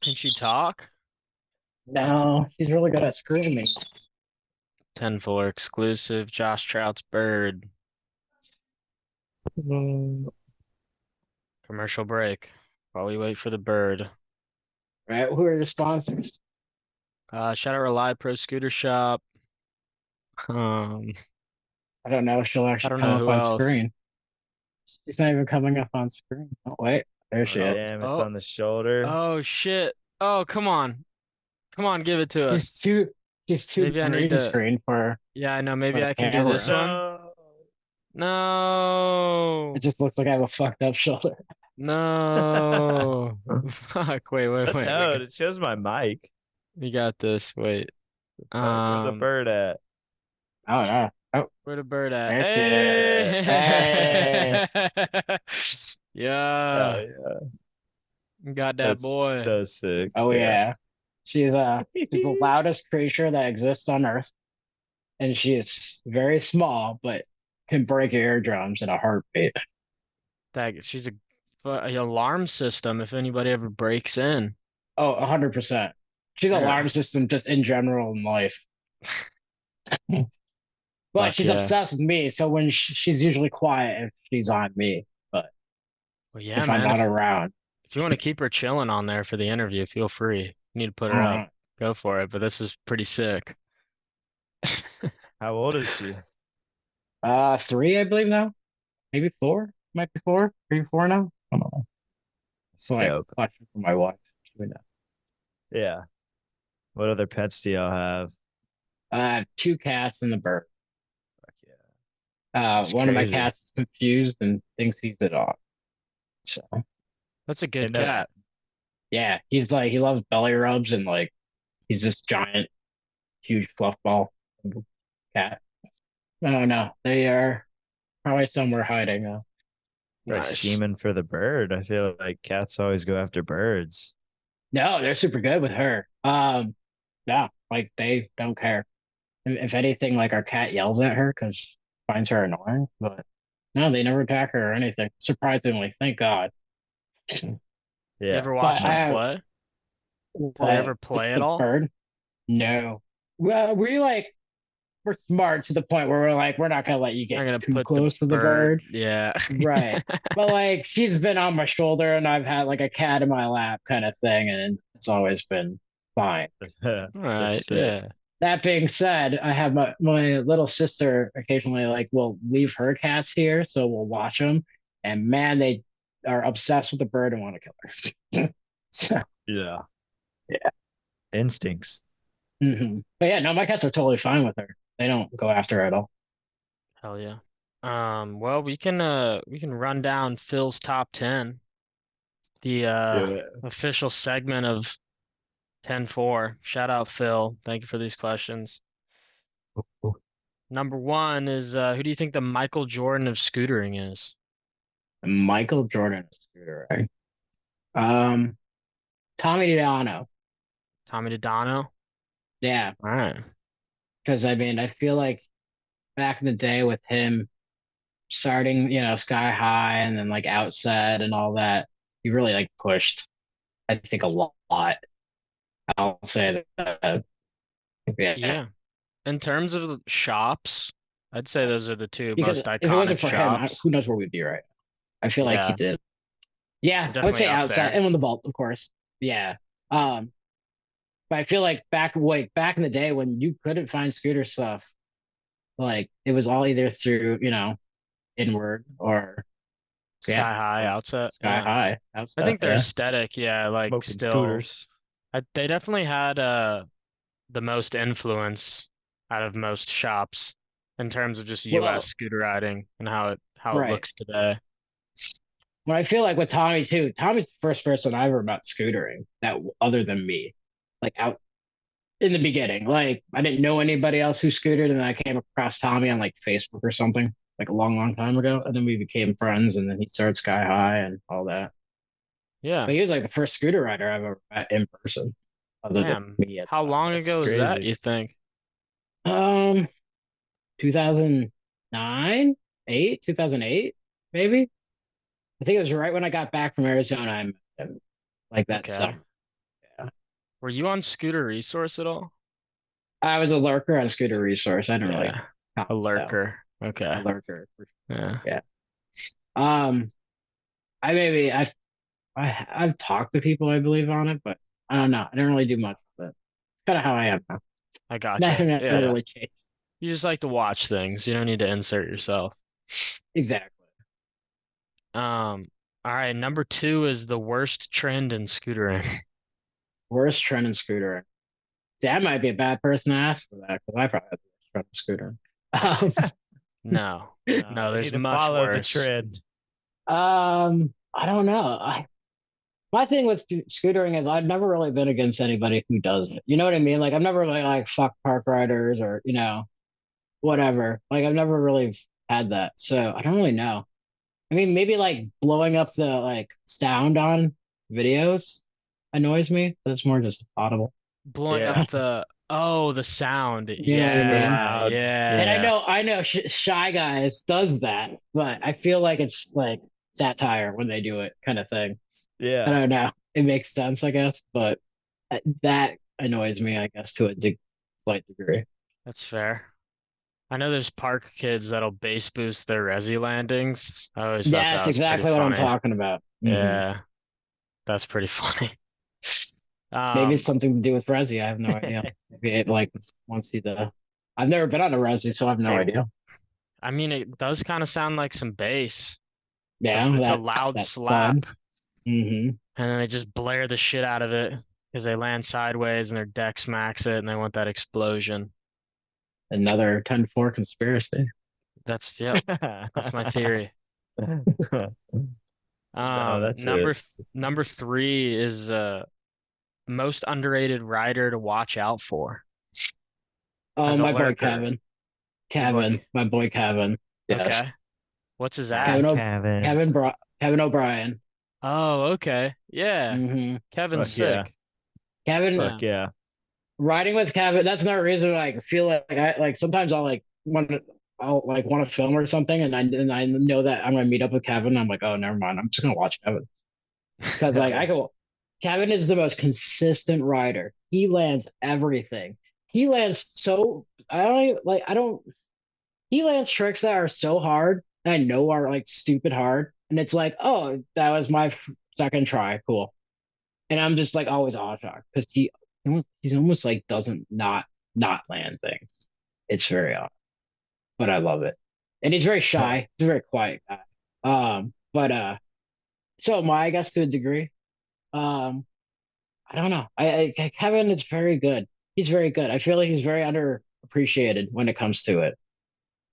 Can she talk? No, she's really good at screaming. 10-4 exclusive. Josh Trout's bird. Commercial break. While we wait for the bird. Right? Who are the sponsors? Shout out Rely Pro Scooter Shop. I don't know if she'll I actually don't come know up who on else. screen. She's not even coming up on screen. Oh, wait. There she is. Damn, it's Oh, on the shoulder. oh shit. Oh, come on. Come on, give it to She's us. too she's too Maybe I need green to. screen Yeah, I know. for Maybe the I can do this camera. one. No. It No. just looks like I have a fucked up shoulder. No. Fuck. That's Wait. how it shows my mic. We got this. Wait. Fuck, where the bird at? Oh no. Oh, Where the bird at? there she is. Hey. Hey. Oh Yeah. yeah. Got that That's boy. so sick. Oh yeah. She's the loudest creature that exists on Earth. And she is very small, but can break your eardrums in a heartbeat. She's a alarm system if anybody ever breaks in. Oh, 100%. She's an Yeah. alarm system just in general in life. But Fuck she's yeah. obsessed with me, so when she's usually quiet if she's on me. But Well, yeah, if I'm man. not If around, you want to keep her chilling on there for the interview, feel free. You need to put her up. uh, Go for it. But this is pretty sick. How old is she? 3, I believe now. Maybe 4. Might be 4. 3, 4 now. I don't know. So like Dope. question for my wife. She would know. Yeah. What other pets do y'all have? I have 2 cats and a bird. Fuck yeah. That's One of my crazy. cats is confused and thinks he's a dog. So That's a good And no, cat. yeah, he's like he loves belly rubs and like he's this giant, huge fluff ball cat. Oh no, they are probably somewhere hiding. like Nice. scheming for the bird. I feel like cats always go after birds. No, they're super good with her. No, like they don't care. If anything, like our cat yells at her because finds her annoying, but no, they never attack her or anything. Surprisingly, thank God. You Yeah. ever But watched I them have play? Do they what ever play at the all? bird? No. Well, we like we're smart to the point where we're like we're not gonna let you get I'm gonna too put the close to the bird. bird. Yeah. Right. But like she's been on my shoulder and I've had like a cat in my lap kind of thing, and it's always been fine. All That's right. sick. Yeah. That being said, I have my little sister occasionally like will leave her cats here, so we'll watch them. And man, they are obsessed with the bird and want to kill her. So Yeah. yeah. Instincts. But yeah, no, my cats are totally fine with her. They don't go after her at all. Hell yeah. Well, we can run down Phil's top 10, the Yeah. official segment of 10-4. Shout out Phil. Thank you for these questions. Number one is who do you think the Michael Jordan of scootering is? Michael Jordan is scooter, right? Um, Tommy DiDono. Tommy DiDono? Yeah, All right. because I mean, I feel like back in the day with him starting, Sky High and then like Outset and all that, he really like pushed, I think, a lot. I'll say that. Yeah. Yeah. In terms of the shops, I'd say those are the two Because most if it wasn't iconic for him, shops. who knows where we'd be right now. I feel like he Yeah, did. they're Yeah, I would definitely say up Outset there. and when the vault, of course. Yeah. Um, but I feel like back in the day when you couldn't find scooter stuff, like it was all either through, inward or yeah, Sky High, or Outset. Sky Yeah. High, I Outset, think their yeah. aesthetic, yeah, like Smoking still scooters. they definitely had the most influence out of most shops in terms of just US Well, scooter riding and how it right. looks today. But I feel like with Tommy too, Tommy's the first person I ever met scootering that other than me, like out in the beginning. Like I didn't know anybody else who scooted, and then I came across Tommy on like Facebook or something, like a long, long time ago. And then we became friends, and then he started Sky High and all that. Yeah. But he was like the first scooter rider I've ever met in person, other than Damn. me at How the long That's ago was that, crazy. you think? time. 2009, 8, 2008, maybe. I think it was right when I got back from Arizona. I met him, like that Okay. summer. Yeah. Were you on Scooter Resource at all? I was a lurker on Scooter Resource. I didn't really Yeah. count A though. lurker. A Okay. lurker. Yeah. Yeah. Um, I maybe I've talked to people I believe on it, but I don't know. I don't really do much with it. It's kind of how I am now. I gotcha. Nothing never Yeah. really changed. You just like to watch things. You don't need to insert yourself. Exactly. All right, number two is the worst trend in scootering. Worst trend in scooter. See, I might be a bad person to ask for that because I probably had the worst trend in scooter. No, No, no, you there's need to much follow the worse. trend. I don't know. My thing with scootering is I've never really been against anybody who does it. You know what I mean? Like I've never really like fuck park riders or whatever. Like I've never really had that, so I don't really know. I mean, maybe like blowing up the like sound on videos annoys me, but it's more just audible. Blowing up Yeah. the sound. You know what I Super mean? Yeah, loud. And I yeah. Yeah. know, I know, Shy Guys does that, but I feel like it's like satire when they do it, kind of thing. I Yeah. don't know. It makes sense, I guess, but that annoys me, I guess, to a slight degree. That's fair. I know there's park kids that'll bass boost their resi landings. I always thought that That's was pretty exactly what I'm funny. talking about. Yeah, that's pretty funny. Maybe it's Um, something to do with Resi. I have no idea. Maybe it like wants you to. I've never been on a Resi, so I have no they, idea. I mean, it does kind of sound like some bass. Yeah, It's a that loud that slap, thud. hmm and then they just blare the shit out of it because they land sideways and their deck smacks it, and they want that explosion. Another 10-4 conspiracy. Yep, that's my theory. No, that's Number it. number three is most underrated rider to watch out for Oh, as a my boy lurker. Kevin. Your boy. My boy Kevin. Yes. Okay. What's his Ah, Kevin act? o- Kevin. Kevin O'Brien. Oh, okay. Yeah. hmm Kevin's Fuck yeah. sick. Kevin Yeah. Fuck yeah. riding with Kevin. That's another reason like I feel like I like sometimes I'll like want to film or something, and I know that I'm gonna meet up with Kevin. I'm like, oh, never mind. I'm just gonna watch Kevin because like Hell I yeah. go. Kevin is the most consistent rider. He lands everything. He lands so I don't even, like I don't. He lands tricks that are so hard that I know are like stupid hard, and it's like, oh, that was my second try. Cool. And I'm just like always awe shocked because he's almost like doesn't not land things. It's very odd, but I love it. And he's very Hell. shy. He's a very quiet guy. But so am I guess to a degree. Um, I don't know. Kevin is very good. He's very good. I feel like he's very underappreciated when it comes to it.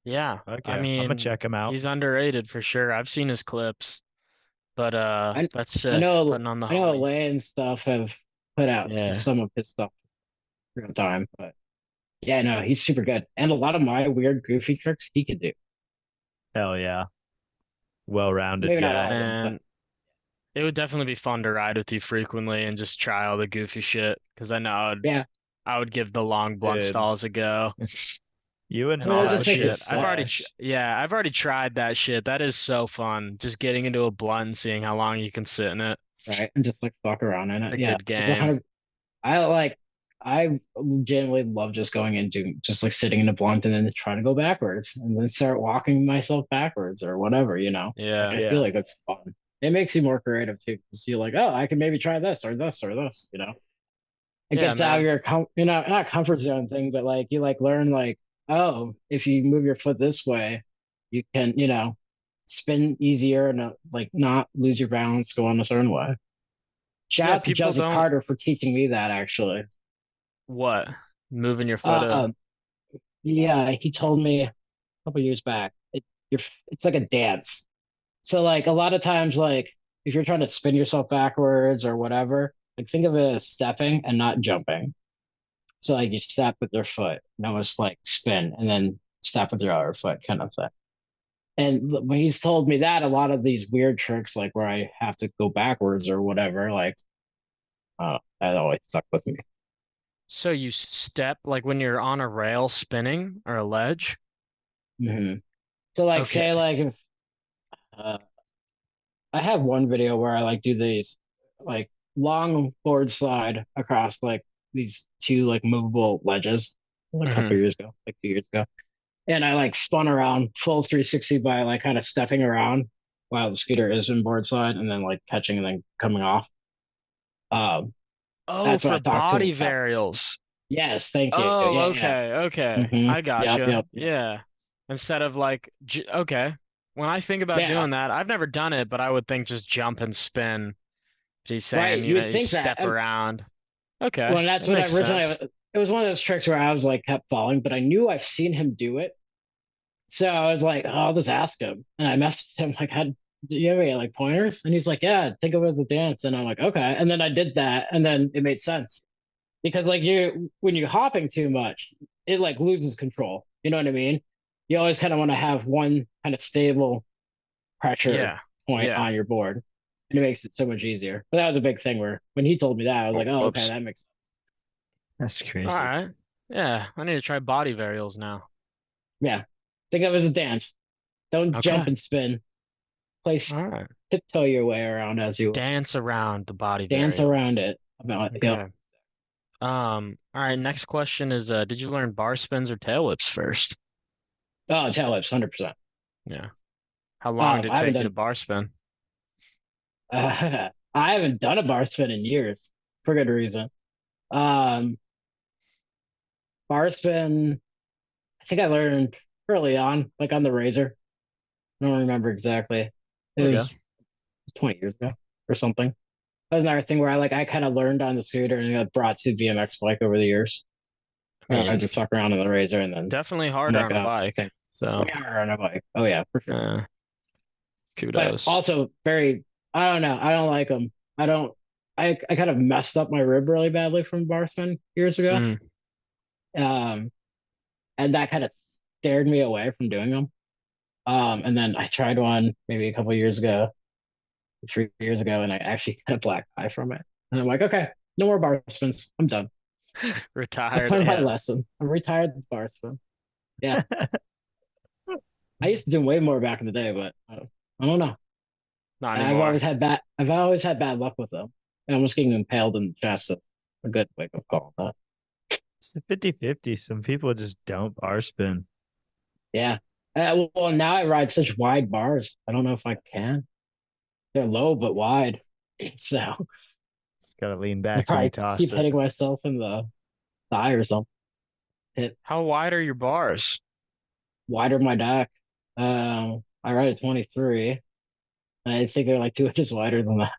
Yeah. Fuck I yeah. I'm gonna mean, check him out. he's underrated for sure. I've seen his clips, but I that's I sick. know Putting on the I know homie. Elaine and stuff have put out Yeah. some of his stuff real time, but yeah, no, he's super good. And a lot of my weird, goofy tricks he could do. Hell yeah. Well-rounded Maybe not guy. all of them, but And it would definitely be fun to ride with you frequently and just try all the goofy shit. Because I know yeah. I would give the long blunt Dude. stalls a go You and and Well, all it Matt that just with makes the it shit. fun, I've already tried that shit. That is so fun. Just getting into a blunt and seeing how long you can sit in it. right? And just like fuck around in It's it. a Yeah, good it's a game. hundred. I like. I genuinely love just going into just like sitting in a blunt and then trying to go backwards and then start walking myself backwards or whatever, you know. Like Yeah. I feel Yeah. like it's fun. It makes you more creative too, because you're like, oh, I can maybe try this or this or this, you know. It Yeah, gets out of man. your you know, not comfort zone thing, but like you like learn like, oh, if you move your foot this way, you can, you know, spin easier and like not lose your balance, go on a certain way. Shout Yeah, out to people Chelsea don't Carter for teaching me that actually. what? Moving your foot Um, yeah, he told me a couple years back. It's like a dance. So like a lot of times, like if you're trying to spin yourself backwards or whatever, like think of it as stepping and not jumping. So like you step with your foot, and almost like spin, and then step with your other foot, kind of thing. And when he's told me that, a lot of these weird tricks, like where I have to go backwards or whatever, like that always stuck with me. So you step like when you're on a rail spinning or a ledge? hmm So like Okay. say like if uh, I have one video where I like do these like long board slide across like these two like movable ledges like a couple hmm years ago, like 2 years ago. And I like spun around full 360 by like kind of stepping around while the scooter is in board slide and then like catching and then coming off. Um, Oh, that's what for I talked to him body about. varials. Yes, thank you. Oh, Yeah. okay, okay. Mm-hmm. I Yep, gotcha. yep, yep. Yeah. Instead of like, okay. When I think about Yeah, doing that, I've never done it, but I would think just jump and spin. But he's right. saying, You would you think that. step around. Okay, Well, that's that what I makes originally, sense. it was one of those tricks where I was like kept falling, but I knew I've seen him do it. So I was like, oh, I'll just ask him. And I messaged him like, do you have any like pointers? And he's like, yeah, think of it as a dance. And I'm like, okay. And then I did that, and then it made sense because like when you're hopping too much, it like loses control. You know what I mean? You always kind of want to have one kind of stable pressure Yeah, point yeah. on your board, and it makes it so much easier. But that was a big thing where when he told me that, I was Oh, like, oh, okay, whoops. that makes sense. That's All crazy. right. Yeah, I need to try body varials now. Yeah, think of it as a dance. Don't Okay. jump and spin. Place All right. tiptoe your way around as you Dance around the body dance varial. around it. About yeah. Okay. All right, next question is did you learn bar spins or tail whips first? Oh, tail whips, 100%. Yeah. How long did it I haven't take you to done. bar spin? I haven't done a bar spin in years for good reason. Um, bar spin. I think I learned early on, like on the razor. I don't remember exactly. It Okay. was 20 years ago or something. That was another thing where I kind of learned on the scooter and got brought to BMX bike over the years. I I mean, just fuck around on the razor and then definitely I'm harder like, on a oh, bike. okay. So, Way harder on a bike. Oh yeah, for sure. uh, But kudos. also very I don't know. I don't like them. I don't. I kind of messed up my rib really badly from bar spin years ago. Mm. Um, and that kind of scared me away from doing them. And then I tried one maybe a couple years ago, 3 years ago, and I actually got a black eye from it. And I'm like, okay, no more bar spins. I'm done. I've Retired learned my Yeah. lesson. I'm retired with bar spin. Yeah, I used to do way more back in the day, but I don't know. Not I've anymore. always had bad. I've always had bad luck with them. I almost getting impaled in the chest is a good wake up call. But It's a 50-50. Some people just don't bar spin. yeah. Well, now I ride such wide bars. I don't know if I can. They're low but wide, so Just gotta lean I back when you probably keep toss it. hitting myself in the thigh or something. Hit How wide are your bars? wider my deck. I ride a 23. I think they're like 2 inches wider than that.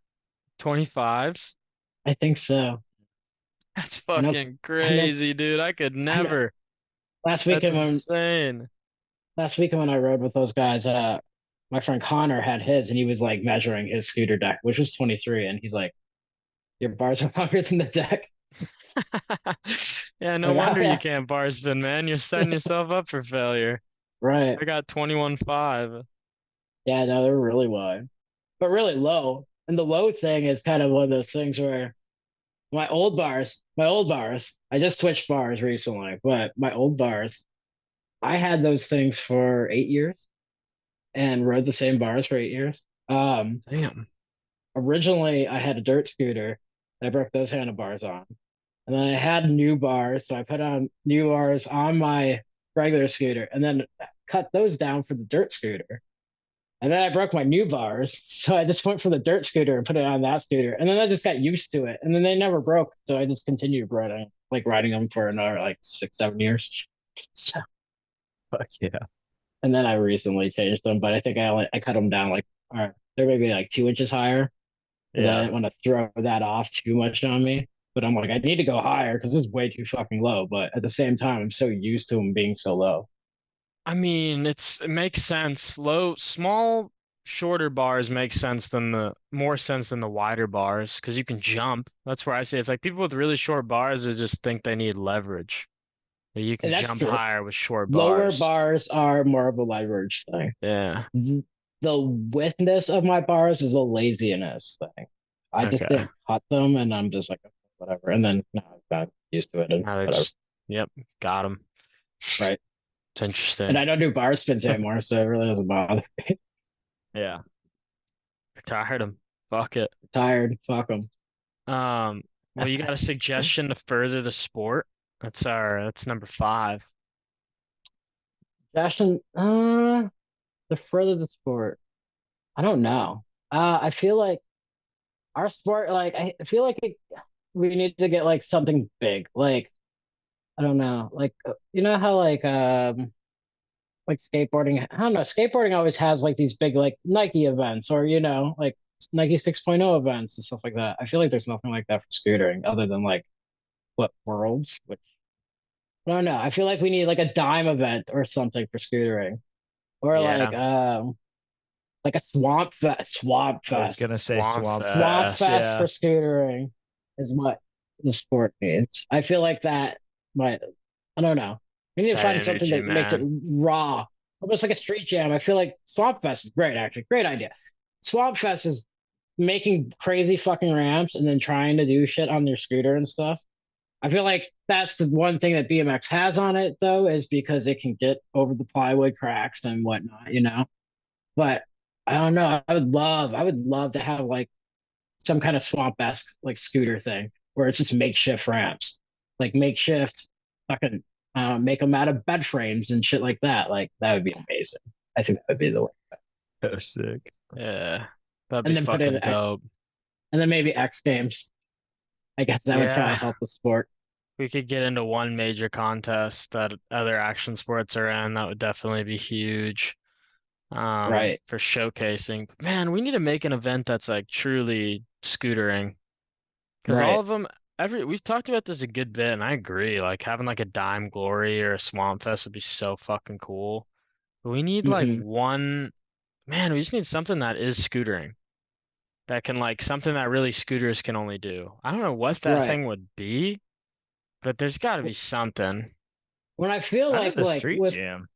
25s? I think so. That's I know. fucking I know. crazy, dude. I could I know. never. Last That's weekend when insane. last weekend when I rode with those guys, my friend Connor had his, and he was like measuring his scooter deck, which was 23, and he's like, "Your bars are longer than the deck." Yeah, no Like, oh wonder you yeah, can't bar spin, man. You're setting yourself up for failure. right. I got 21.5. Yeah, no, they're really wide, but really low. And the low thing is kind of one of those things where my old bars, I just switched bars recently, but my old bars, I had those things for 8 years and rode the same bars for 8 years. Damn. Originally, I had a dirt scooter. I broke those handlebars on. And then I had new bars. So I put on new bars on my regular scooter and then cut those down for the dirt scooter. And then I broke my new bars. So I just went for the dirt scooter and put it on that scooter. And then I just got used to it. And then they never broke. So I just continued riding them for another like 6, 7 years. So, Fuck yeah. and then I recently changed them, but I think I cut them down like, all right, they're maybe like 2 inches higher because I Yeah. didn't want to throw that off too much on me. But I'm like, I need to go higher because this is way too fucking low. But at the same time, I'm so used to them being so low. I mean, it makes sense. Small, shorter bars make sense than the more sense than the wider bars because you can jump. That's where I say it's like people with really short bars that just think they need leverage. But you can And that's jump true. higher with short Lower bars. bars are more of a leverage thing. Yeah. The widthness of my bars is a laziness thing. I just Okay. didn't cut them, and I'm just like whatever. And then now I've got used to it and Now they whatever. just, yep, got him. Right. It's And interesting. I don't do bar spins anymore, so it really doesn't bother me. Yeah. Retired him. Fuck it. Tired. Fuck them. Um, well, you got a suggestion to further the sport? That's number 5. Fashion. The further the sport. I don't know. I feel like our sport, like I feel like we need to get like something big. Like I don't know, like you know how like skateboarding. I don't know. Skateboarding always has like these big like Nike events or like Nike 6.0 events and stuff like that. I feel like there's nothing like that for scootering other than like what Worlds, which I don't know. I feel like we need like a dime event or something for scootering or Yeah. like a swamp I was fest. gonna say Swamp Swamp Swamp Fest. Fest Fest. for Yeah. scootering is what the sport needs. I feel like that might, I don't know. We need to That find something energy, that makes it man. raw, almost like a street jam. I feel like Swamp Fest is great, actually. Great idea. Swamp Fest is making crazy fucking ramps and then trying to do shit on their scooter and stuff. I feel like that's the one thing that BMX has on it, though, is because it can get over the plywood cracks and whatnot. But I don't know. I would love to have like some kind of swamp-esque like scooter thing where it's just makeshift ramps, like makeshift fucking make them out of bed frames and shit like that. Like that would be amazing. I think that would be the way. So sick. Yeah. That'd be And then put in fucking dope. and then maybe X Games. I guess that would probably Yeah. help the sport. We could get into one major contest that other action sports are in. That would definitely be huge. Right. For showcasing. But man, we need to make an event that's like truly scootering. Because all Right. of them, we've talked about this a good bit, and I agree. Like having like a Dime Glory or a Swamp Fest would be so fucking cool. But we need like Hmm. one, man, we just need something that is scootering. that can like something that really scooters can only do. I don't know what that Right. thing would be, but there's got to be something. When I It's feel kind of the like street with jam.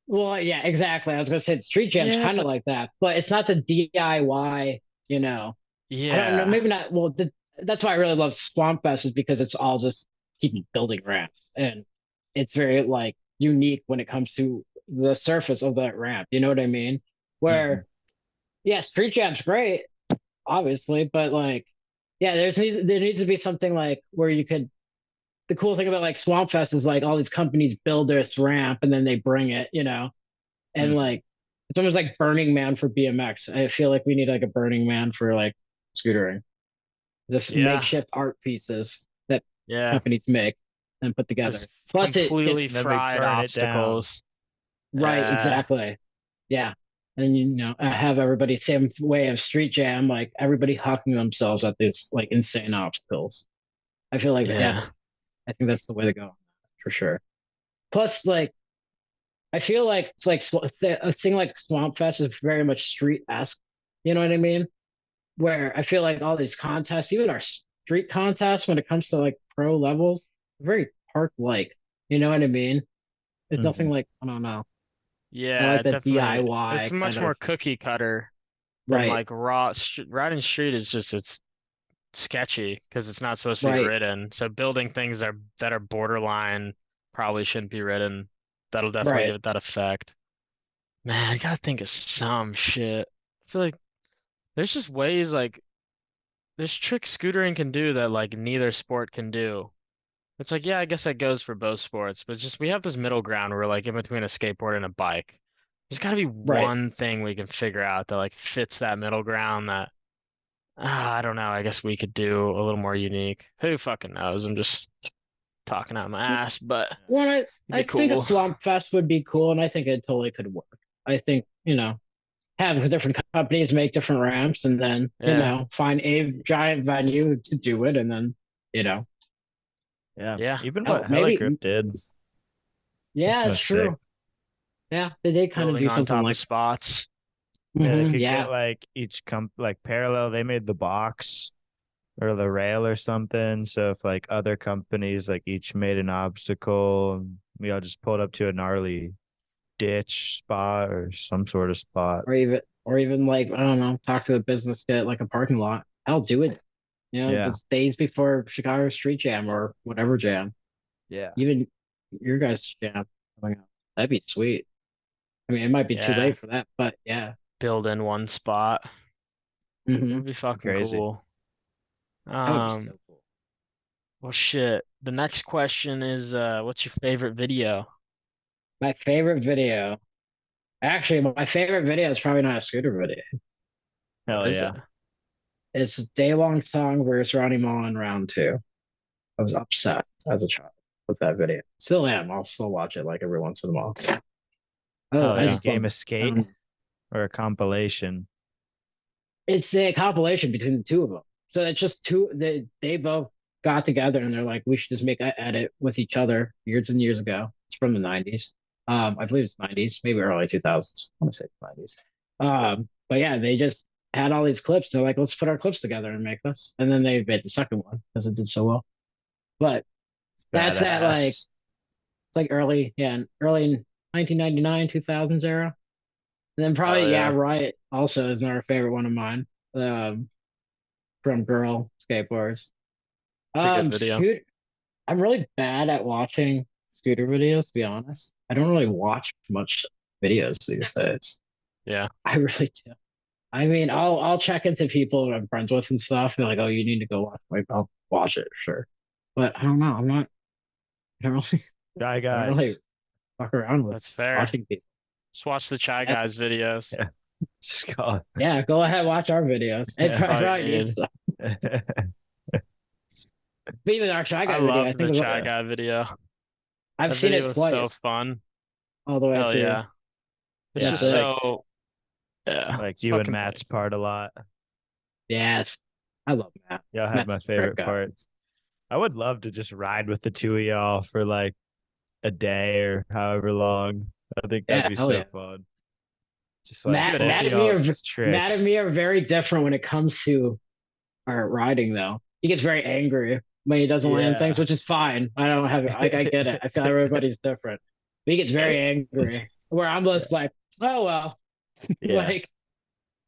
well, yeah, exactly. I was gonna say the street jam's Yeah, kind of but like that, but it's not the DIY, you know. I don't know, yeah, maybe not. Well, that's why I really love Swamp Fest is because it's all just people building ramps, and it's very like unique when it comes to the surface of that ramp. You know what I mean? Mhm. Where yeah, Street Jam's great, obviously, but like yeah, there needs to be something like where you could. The cool thing about like Swamp Fest is like all these companies build this ramp and then they bring it, you know, and Mhm. like it's almost like Burning Man for BMX. I feel like we need like a Burning Man for like scootering. Just yeah, makeshift art pieces that yeah. companies make and put together. Just Plus, it gets completely And then we fried burn it down. obstacles. right exactly. Yeah, and you know, have everybody same way of Street Jam, like everybody hawking themselves at these like insane obstacles. I feel like yeah, Yeah, I think that's the way to go for sure. Plus, like I feel like it's like a thing like Swamp Fest is very much street esque. You know what I mean? Where I feel like all these contests, even our street contests, when it comes to like pro levels, very park like. You know what I mean? There's nothing Mhm. like I don't know. I yeah, like the definitely. It's DIY kind much more of cookie cutter than right, like raw riding street is just it's sketchy because it's not supposed to be right, ridden. So building things that are borderline probably shouldn't be ridden. That'll definitely right. give it that effect. Man, I gotta think of some shit. I feel like there's just ways like there's tricks scootering can do that like neither sport can do. It's like, yeah, I guess that goes for both sports, but just we have this middle ground where like in between a skateboard and a bike. There's gotta be Right. one thing we can figure out that like fits that middle ground that I don't know. I guess we could do a little more unique. Who fucking knows? I'm just talking out my ass, but Well, it'd I be think a cool. Swamp Fest would be cool, and I think it totally could work. I think, you know, have different companies make different ramps and then, you Yeah. know, find a giant venue to do it and then, you know, Yeah. Yeah. Even hell, what maybe, Heligrip did. That's yeah, kind it's of sick. true. Yeah, they did kind of Building do on something top of like, spots. Yeah, they could yeah, get like each like Parallel, they made the box or the rail or something. So if like other companies like each made an obstacle and we all just pulled up to a gnarly ditch spot or some sort of spot. or even like, I don't know, talk to the business, get like a parking lot. I'll do it. You know, Yeah. it's days before Chicago Street Jam or whatever jam. Yeah. Even your guys' jam coming up. That'd be sweet. I mean, it might be too Yeah. late for that, but yeah. Build in one spot. It Hmm. would be fucking Crazy. cool. That would be Um, so cool. well shit. The next question is what's your favorite video? My favorite video. Actually, my favorite video is probably not a scooter video. What Hell is it? yeah. It's Day Long Song versus Ronnie Mullen round two. I was obsessed as a child with that video. Still am. I'll still watch it like every once in a while. Like Hell I a yeah. just love. game of I don't skate know. or a compilation. It's a compilation between the two of them. So it's just two. They both got together and they're like, we should just make an edit with each other years and years ago. It's from the 90s. I believe it's 90s, maybe early 2000s. I want to say 90s. But yeah, they just had all these clips. They're like, let's put our clips together and make this. And then they made the second one because it did so well. But that's at like Badass. it's like early 1999, 2000s era. And then Hell probably yeah, yeah. Riot also is another favorite one of mine. Um, from Girl Skateboards. It's a good video. Scoot. I'm really bad at watching scooter videos, to be honest. I don't really watch much videos these days. Yeah. I really do. I mean, I'll check into people I'm friends with and stuff. They're like, oh, you need to go watch. Like, I'll watch it, sure. But I don't know. I'm not. I don't really. Guy I don't really guys. fuck around with That's fair. watching people. Just watch the Chai Sad. Guys videos. Yeah. Just call Yeah, go ahead, watch our videos. It Yeah. That's all you probably need. needs to. But even our Shy I Guy video, I loved think the it was, Chai Guy video. I've That seen video it was so twice, fun. all the way Hell through. yeah. It's Yeah, It's I just a liked so I yeah. liked It's you and fucking Matt's playful. part a lot. yes. I love Matt. Y'all had Matt's my a great favorite guy. parts. I would love to just ride with the two of y'all for like a day or however long. I think that'd Yeah, be hell so yeah. fun. Just like Matt, good Matt bulking and me all are his Matt and tricks. me are very different when it comes to our riding. Though he gets very angry when he doesn't land things, Yeah. which is fine. I don't have like I get it. I feel everybody's different. But he gets very angry. Where I'm just like, oh well, Yeah. like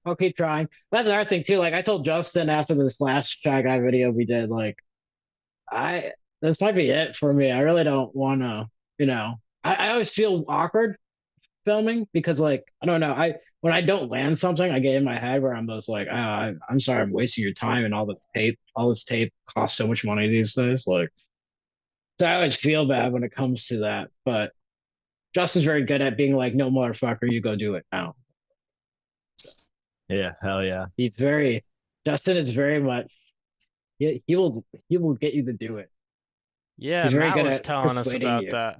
I'll keep trying. That's another thing too. Like I told Justin after this last Shy Guy video we did, like I this might be it for me. I really don't want to, I always feel awkward filming because like I don't know. I when I don't land something, I get in my head where I'm just like, I'm sorry, I'm wasting your time and all this tape. All this tape costs so much money these days. Like, so I always feel bad when it comes to that. But Justin's very good at being like, no motherfucker, you go do it now. Yeah. Hell yeah. He's very Justin is very much he will get you to do it. Yeah, He's very Matt good was at telling us persuading about you. that.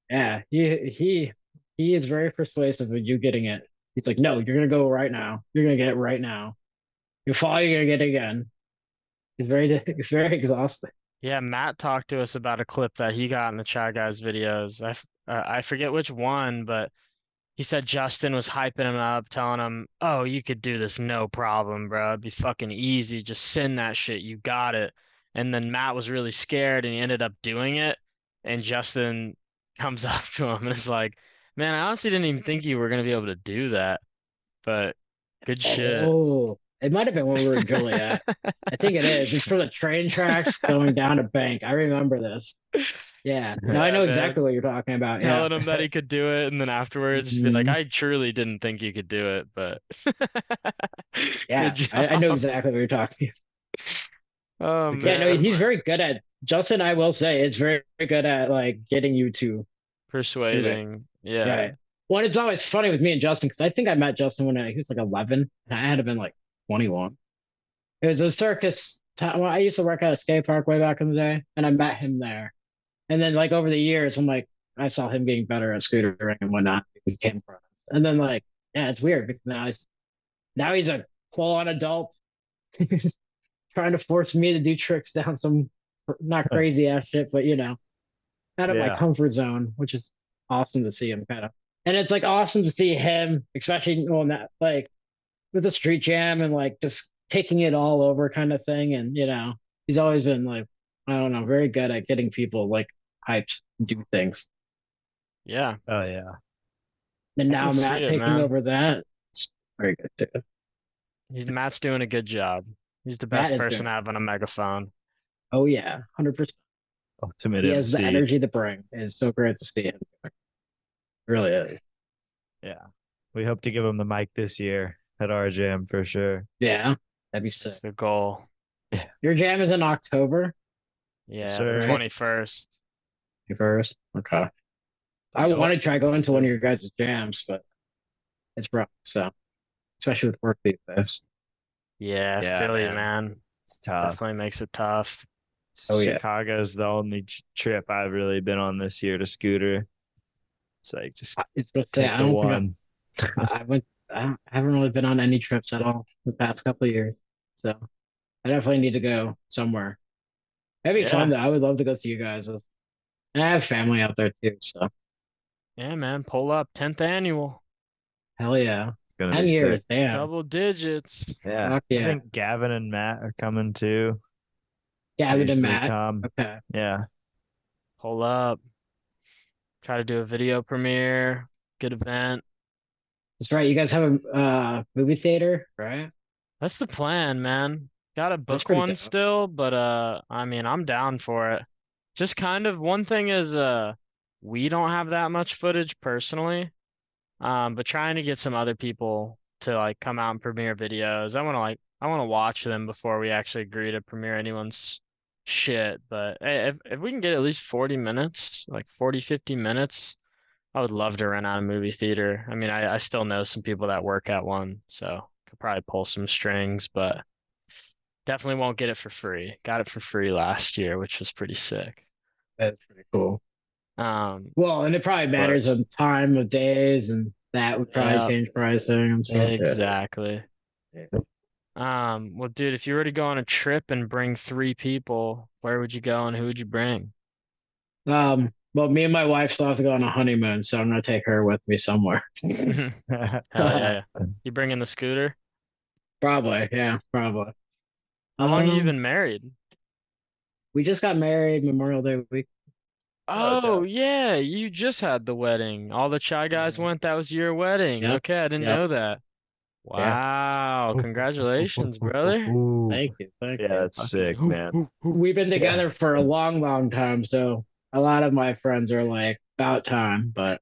Yeah, he is very persuasive with you getting it. He's like, no, you're gonna go right now. You're gonna get it right now. You fall, you're gonna get it again. It's very exhausting. Yeah, Matt talked to us about a clip that he got in the Chat Guys videos. I forget which one, but he said Justin was hyping him up, telling him, "Oh, you could do this, no problem, bro. It'd be fucking easy. Just send that shit. You got it." And then Matt was really scared, and he ended up doing it. And Justin comes up to him and is like, "Man, I honestly didn't even think you were gonna be able to do that, but good shit." Oh, it might have been when we were in Joliet. I think it is. It's for the train tracks going down to Bank. I remember this. Yeah. Now I Yeah, know exactly man. what you're talking about. Yeah. Telling him that he could do it, and then afterwards just be like, Mhm. "I truly didn't think you could do it, but good Yeah. I know job." exactly what you're talking. Oh It's a Yeah. good No, man, he's feeling. very good at Justin. I will say is very, very good at like getting you to do it. persuading. Yeah. Right. Well, it's always funny with me and Justin because I think I met Justin when he was like 11 and I had to been like 21. It was a circus time. Well, I used to work at a skate park way back in the day, and I met him there. And then, like over the years, I'm like, I saw him getting better at scootering and whatnot. We became friends. And then, like, yeah, it's weird because now he's a full-on adult. He's trying to force me to do tricks down some not crazy ass shit, but out of my Yeah. comfort zone, which is awesome to see him kind of. And it's like awesome to see him, especially on that like with the street jam and like just taking it all over kind of thing. And he's always been like, I don't know, very good at getting people like hyped to do things. Yeah. Oh yeah. And I can now see Matt it, taking man. over that, it's very good too. Matt's doing a good job. He's the Matt best is person doing, to have on a megaphone. oh yeah, 100%. Ultimate He has the MC. energy to bring. It's so great to see him. It really is. Yeah. We hope to give him the mic this year at our jam for sure. Yeah, that'd be sick. That's the goal. Yeah. Your jam is in October, Yes, Yeah, the sir. right? 21st. First. Okay. I We want hope. to try going to one of your guys' jams, but it's rough. So, especially with work these days. Yeah, I Yeah, feel you, man. man. It's tough. Definitely makes it tough. Oh yeah. Chicago's the only trip I've really been on this year to scooter. It's like just It's just say take I the don't think one. I went. I haven't really been on any trips at all the past couple of years, so I definitely need to go somewhere. That'd be fun Yeah. though. I would love to go see you guys, and I have family out there too. So Yeah, man. Pull up. 10th annual. hell yeah, It's gonna be 10 years, sick. damn, Double digits. Yeah. fuck I yeah. think Gavin and Matt are coming too. They Gavin and usually Matt. come. Okay, Yeah. Pull up. Try to do a video premiere. Good event. that's right. You guys have a movie theater, right? That's the plan, man. Gotta That's book pretty one dope. still, but I mean, I'm down for it. Just kind of one thing is we don't have that much footage personally. But trying to get some other people to like come out and premiere videos. I want to watch them before we actually agree to premiere anyone's shit. But hey, if we can get at least 40 minutes, like 40, 50 minutes, I would love to rent out a movie theater. I mean, I still know some people that work at one, so could probably pull some strings, but definitely won't get it for free. Got it for free last year, which was pretty sick. That's pretty cool. Um, Well, and it probably matters Clutch. on time of days, and that would probably yeah, change pricing and stuff. Yeah. exactly. Well, dude, if you were to go on a trip and bring three people, where would you go and who would you bring? Well, me and my wife still have to go on a honeymoon, so I'm gonna take her with me somewhere. Hell yeah. You bringing the scooter? Probably, yeah, probably. How long you Um, been married? we just got married Memorial Day week. Oh, Oh dope. yeah, you just had the wedding. All the Chai guys Yeah. went. That was your wedding. Yep. Okay, I didn't Yep. know that. Yeah. Wow, congratulations, brother. Thank you. Thank Yeah, you. that's Fucking sick, man. We've been Yeah. together for a long, long time, so a lot of my friends are like about time, but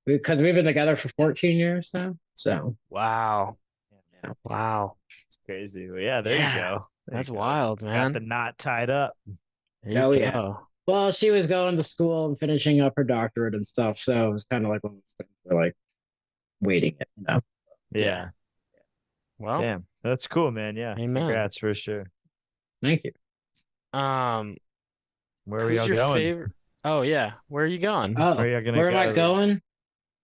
because we've been together for 14 years now, so Wow. yeah. Wow. It's crazy. Well, yeah, there you Yeah, go. There you that's go. wild, Got man. the knot tied up. There you Oh yeah. go. Well, she was going to school and finishing up her doctorate and stuff, so it was kind of like one of those things where like waiting it. Yeah. Yeah. Well, Damn. That's cool, man. Yeah. amen. Congrats for sure. Thank you. Um, Where are we who's all your going? favorite? Oh yeah, where are you going? Where Oh, are y'all gonna where am I go? going?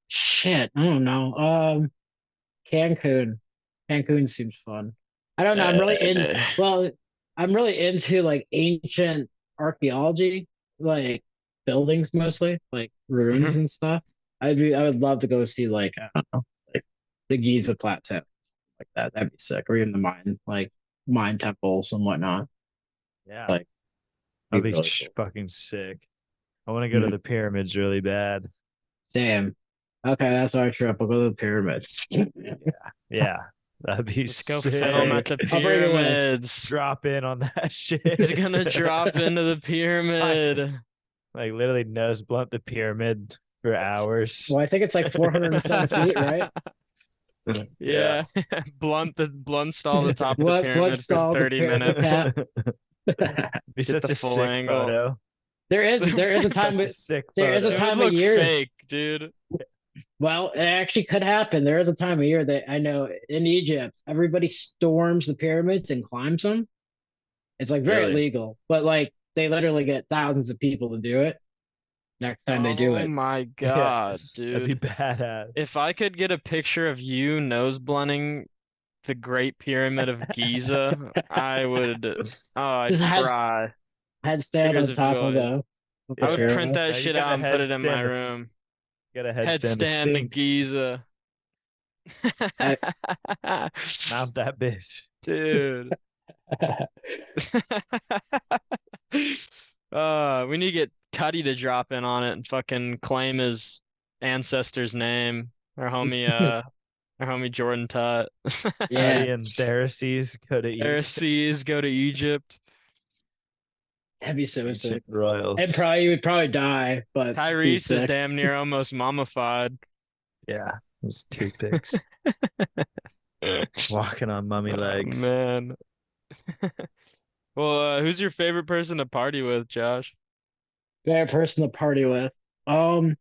Shit, I don't know. Cancun. Cancun seems fun. I don't know. Uh, I'm really into like ancient archaeology, like buildings mostly, like ruins mhm. and stuff. I would love to go see like I don't know, like the Giza plateau, like that. That'd be sick. Or even the mine temples and whatnot. Yeah. Like be That'd be really cool. fucking sick. I want to go to Mhm. the pyramids really bad. Same. Okay, that's our trip. We'll go to the pyramids. Yeah. That'd be Let's go I'll bring film you. at sick. the I'll bring you with. pyramids. Drop in on that He's shit. gonna drop into the like, pyramid. like literally nose blunt the pyramid for hours. Well, I think it's like 407 feet, right? Yeah. Yeah, blunt stall the top of the What pyramid for stall the 30 pyramid minutes. tap? Be Get such the a full sick angle. photo. There is a time Such a sick there is a It photo. would time of look year. fake, dude. Well, it actually could happen. There is a time of year that I know in Egypt, everybody storms the pyramids and climbs them. It's like very Really? illegal, but like they literally get thousands of people to do it next time they do Oh it. my Yeah. God, That'd be dude. badass. If I could get a picture of you nose blunting the Great Pyramid of Giza, I would, oh, I'd Just cry. headstand Tears on of top joys. of the I would Yeah. print pyramid. that You shit got out a and put it in my headstand. room. Got a headstand. The Headstand to Sphinx. Giza. I, Mount that bitch. Dude. We need to get Cuddy to drop in on it and fucking claim his ancestor's name. Our homie Jordan Tutt. yeah, Cuddy and Pharisees go to Egypt. Pharisees go to Egypt. that'd be so sick. Ancient And royals. probably you would probably die, but be Tyrese is sick. damn near almost mummified. Yeah. Those toothpicks. Walking on mummy Oh legs. man. Well, who's your favorite person to party with, Josh? Favorite person to party with. Um,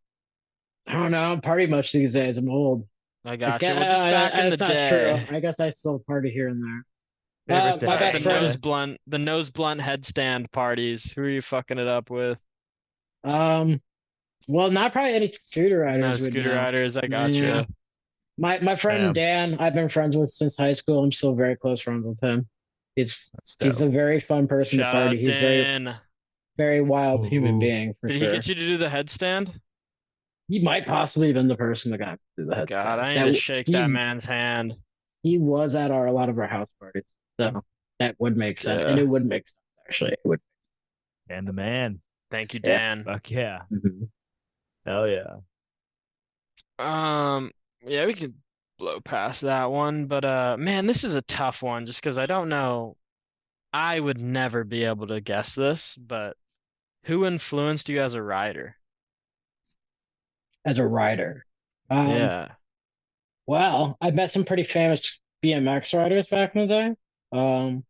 I don't know. I don't party much these days. I'm old. I got you. Well, just back in the That's not true. day, I guess I still party here and there. Favorite My dad the best in the nose friend. day. blunt, the nose blunt headstand parties. Who are you fucking it up with? Um, well, not probably any scooter No riders would scooter know. riders. I got Yeah. you. My friend Damn. Dan, I've been friends with since high school. I'm still very close friends with him. That's He's a dope. very fun person to Shout party. out He's Dan. very wild human Ooh. being for Did he sure. get you to do the headstand? He might possibly have been the person that got to the God, headstand. I need to That shake that he man's hand. he was at a lot of our house parties, so that would make sense, and Yeah. it would make sense actually. It would. And the man. Thank you, Yeah. Dan. Fuck yeah. Mhm. Hell yeah. Yeah, we could blow past that one, but man, this is a tough one just because I don't know. I would never be able to guess this, but who influenced you as a rider? As a rider. Um, Yeah. well, I met some pretty famous BMX riders back in the day. Um,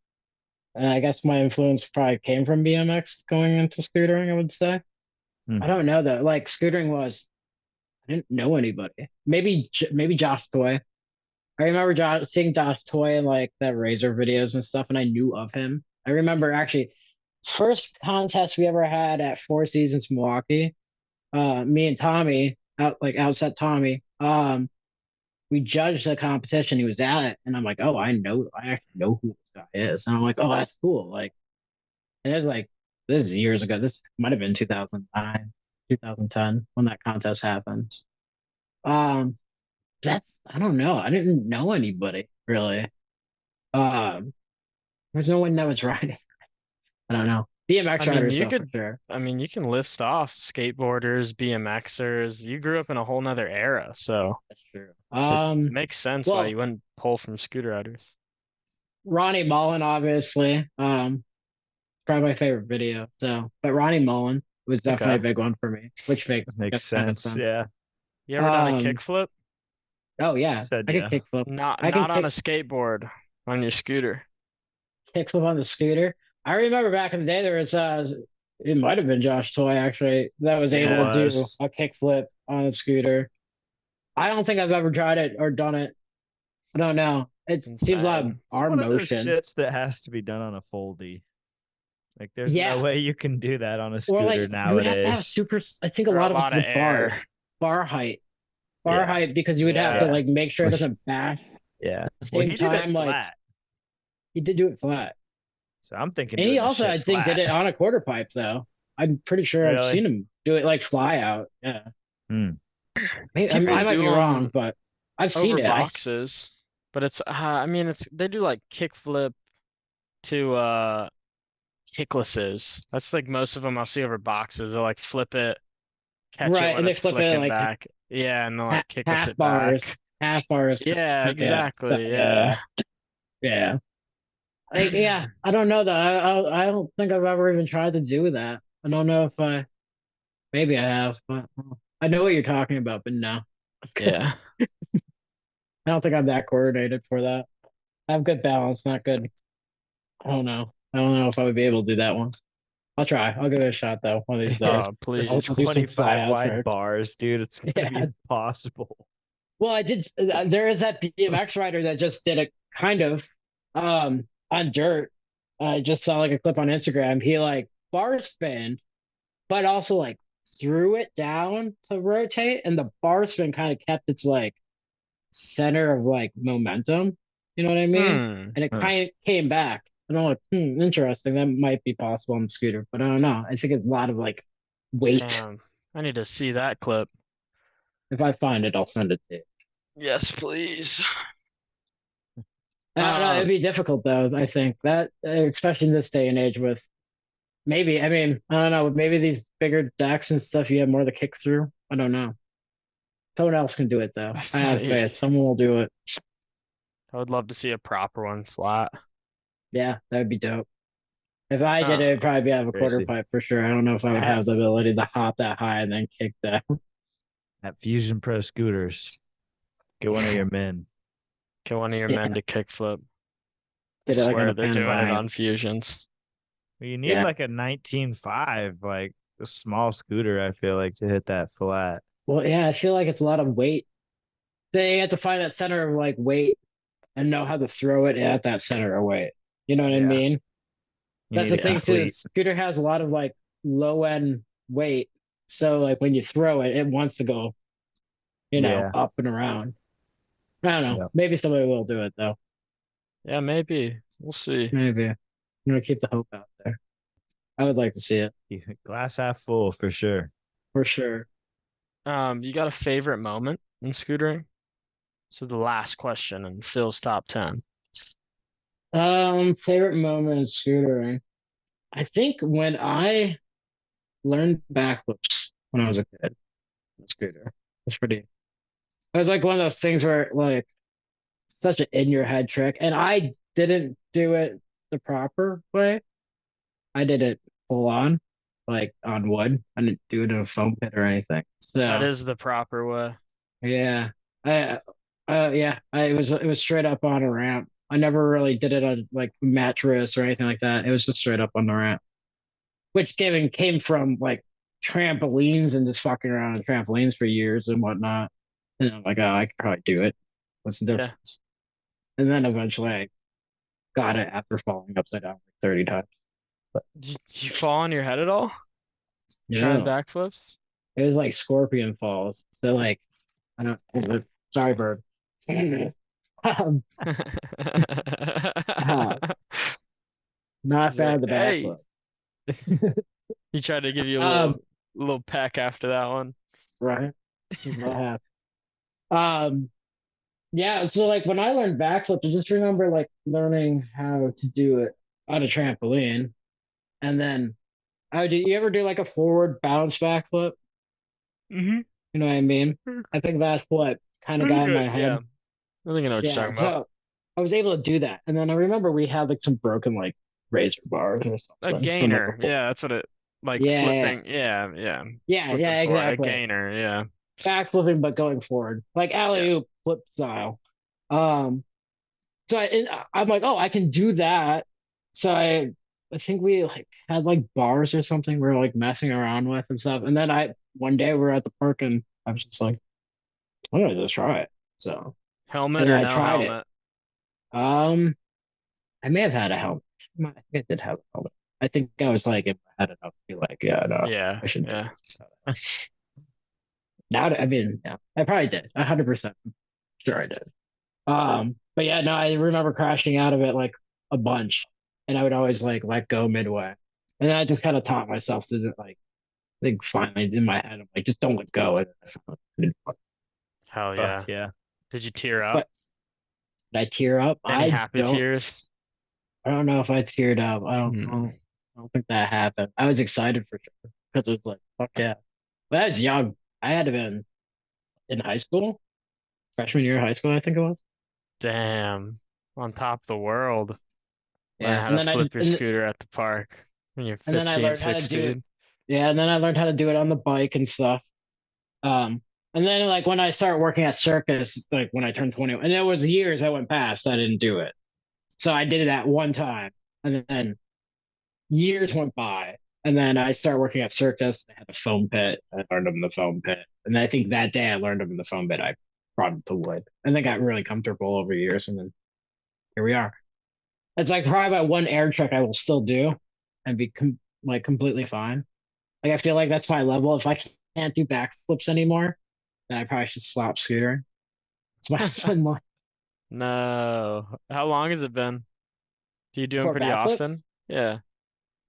and I guess my influence probably came from BMX going into scootering, I would say. I Mhm. don't know though. Like scootering was, I didn't know anybody. Maybe Josh Toy. I remember seeing Josh Toy in like that Razor videos and stuff, and I knew of him. I remember actually first contest we ever had at Four Seasons Milwaukee. Me and Tommy outset Tommy. We judged the competition he was at, and I'm like, oh, I actually know who this guy is, and I'm like, oh, that's cool. Like, and it was like this is years ago. This might have been 2009. 2010 when that contest happened. Um, that's I don't know. I didn't know anybody really. Um, there's no one that was riding. I don't know. I BMX mean, riders you though for could, sure. I mean, you can list off skateboarders, BMXers. You grew up in a whole nother era, so That's true. it makes sense why Well, you wouldn't pull from scooter riders. Ronnie Mullen, obviously. Probably my favorite video. So, but Ronnie Mullen was definitely Okay. a big one for me, which makes Makes kind of sense. sense. Yeah. You ever done a Um, kickflip? oh yeah, Said I can yeah. kickflip. Not I can not on a kick skateboard, on your scooter. kickflip on the scooter. I remember back in the day there was it might have been Josh Toy actually that was It able to do was. a kickflip on a scooter. I don't think I've ever tried it or done it. I don't know. It seems a lot of Insane. It's arm one of those motion. shits that has to be done on a foldy. Like, there's no Yeah. way you can do that on a Or scooter like you would have to have nowadays. super I think a Or a lot of it's lot of the air. bar height. Bar Yeah. height because you would have to Yeah. like make sure it Which, doesn't bash. At yeah. the Well, same he did it time, like flat. he did do it flat. So I'm thinking And he doing the also, shit I think, did flat. it on a quarter pipe though. I'm pretty sure I've Really? seen him do it like fly out. Yeah. Hmm. I People might do be wrong, them but I've over seen it. boxes, but it's I mean it's they do like kickflip to kicklesses. That's like most of them I'll see over boxes. They'll like flip it, catch it Right, when and they it's flip it flicking like back. Yeah, and they'll like kickless half it bars, back. half bars. Yeah, Yeah, so, exactly. yeah, Yeah. yeah. Like, yeah, I don't know though. I don't think I've ever even tried to do that. I don't know if maybe I have, but I know what you're talking about, but no, Yeah. I don't think I'm that coordinated for that. I have good balance, not good. I don't know. I don't know if I would be able to do that one. I'll try. I'll give it a shot though, one of these days. Oh, There's I'll please. do some fly 25 out wide tricks. bars, dude. It's gonna be Yeah. impossible. Well, I did. There is that BMX rider that just did it kind of on dirt. I just saw like a clip on Instagram. He like bar spin, but also like threw it down to rotate, and the bar spin kind of kept its like center of like momentum. You know what I mean? Hmm. And it Huh. kind of came back. And I'm like, interesting. That might be possible on the scooter, but I don't know. I think it's a lot of like weight. Damn. I need to see that clip. If I find it, I'll send it to you. Yes, please. I don't know. It'd Um, be difficult though. I think that, especially in this day and age, with maybe. I mean, I don't know. Maybe these bigger decks and stuff, you have more to kick through. I don't know. Someone else can do it though. I I feel have like faith. Someone will do it. I would love to see a proper one flat. Yeah, that would be dope. If I did it, it'd Uh, probably be out of a quarter Crazy. pipe for sure. I don't know if I would have Have the ability to hop that high and then kick that. at Fusion Pro Scooters. Get one of your men. get one of your Yeah, men to kickflip. I did it like on swear the they're pan doing it line. on fusions. Well, you need Yeah. like a 19.5, like a small scooter, I feel like, to hit that flat. Well, yeah, I feel like it's a lot of weight. They have to find that center of like weight and know how to throw it at that center of weight. You know what I Yeah. mean? You That's need the a thing too. The complete. scooter has a lot of like low end weight. So like when you throw it, it wants to go, Yeah. up and around. I don't know. Yeah. Maybe somebody will do it though. Yeah, maybe. We'll see. Maybe. I'm gonna keep the hope out there. I would like to see it Glass half full for sure. for sure. You got a favorite moment in scootering? So the last question in Phil's top 10. Favorite moment in scootering. I think when I learned backflips when I was a kid on a scooter. It's pretty. It was like one of those things where like such an in your head trick, and I didn't do it the proper way. I did it full on, like on wood. I didn't do it in a foam pit or anything. That So is the proper way. yeah, it was straight up on a ramp. I never really did it on like mattress or anything like that. It was just straight up on the ramp, which came from like trampolines and just fucking around on trampolines for years and whatnot. And I'm like, oh, I could probably do it. What's the Yeah. difference? And then eventually I got it after falling upside down like 30 times. But Did you fall on your head at all? Trying yeah, backflips? it was like scorpion falls. So like, I don't, sorry, bird. um, uh, not a He's fan like, of the hey, backflip. he tried to give you a Um, little little peck after that one. right? What happened? Um, yeah. So like when I learned backflips, I just remember like learning how to do it on a trampoline, and then do you ever do like a forward bounce backflip? Mm-hmm. You know what I mean? I think that's what kind of Pretty got in good. my Yeah. head. I think I know what you're Yeah. talking about. So I was able to do that, and then I remember we had like some broken like razor bars or A something from like a gainer. Yeah, that's what it like yeah, flipping. Yeah, yeah. yeah, Flipping yeah, for a exactly. gainer. Yeah. Backflipping, but going forward, like Yeah. alley oop flip style. Um, so I'm like, oh, I can do that. So I think we like had like bars or something we were like messing around with and stuff. And then one day we were at the park and I was just like, I'm gonna just try it. So Helmet and then or I no tried it. helmet? I may have had a helmet. I think I did have a helmet. I think I was like, if I had enough to be like, yeah, no, Yeah. I should do Yeah. this. Now, I mean, yeah, I probably did. 100% sure I did. But yeah, no, I remember crashing out of it like a bunch, and I would always like let go midway, and then I just kind of taught myself to like, I think finally in my head, I'm like, just don't let go. And I finally did. Hell Fuck yeah. yeah. Did you tear up? But did I tear up? Any happy tears? I don't know if I teared up. Hmm. I don't think that happened. I was excited for sure because it was like, fuck yeah. But I was young. I had to been in high school, freshman year of high school, I think it was. Damn. On top of the world. Learn Yeah, how to flip your and scooter at the park when you're then I 15, learned how to do it. 16. Yeah, and then I learned how to do it on the bike and stuff. And then like when I started working at Circus, like when I turned 20, and it was years I went past, I didn't do it. So I did it that one time, and then years went by, and then I started working at Circus. I had a foam pit. I learned them in the foam pit, and I think that day I learned them in the foam pit. I brought them to wood, and they got really comfortable over years, and then here we are. It's like probably about one air trick I will still do, and be like completely fine. Like I feel like that's my level. If I can't do backflips anymore, then I probably should stop scootering. It's my fun line No. How long has it been? Do you do them for pretty backflips. often? Yeah.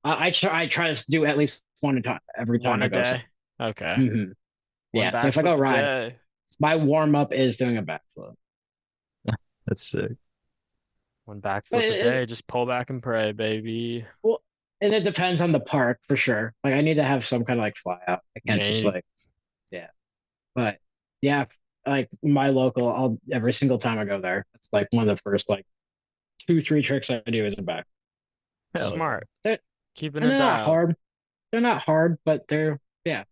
I try to do at least one time every time One I a go. day? Okay. One Yeah. So if I go backflip a ride, day. my warm up is doing a backflip. That's sick. One But backflip a day. Just pull back and pray, baby. well, and it depends on the park for sure. Like I need to have some kind of like fly out. I can't just Me. like yeah. But yeah, like my local, I'll every single time I go there, it's like one of the first like 2, 3 tricks I do is a back. Hell yeah. Smart. They're, Keeping and it they're not dialed. hard. They're not hard, but yeah,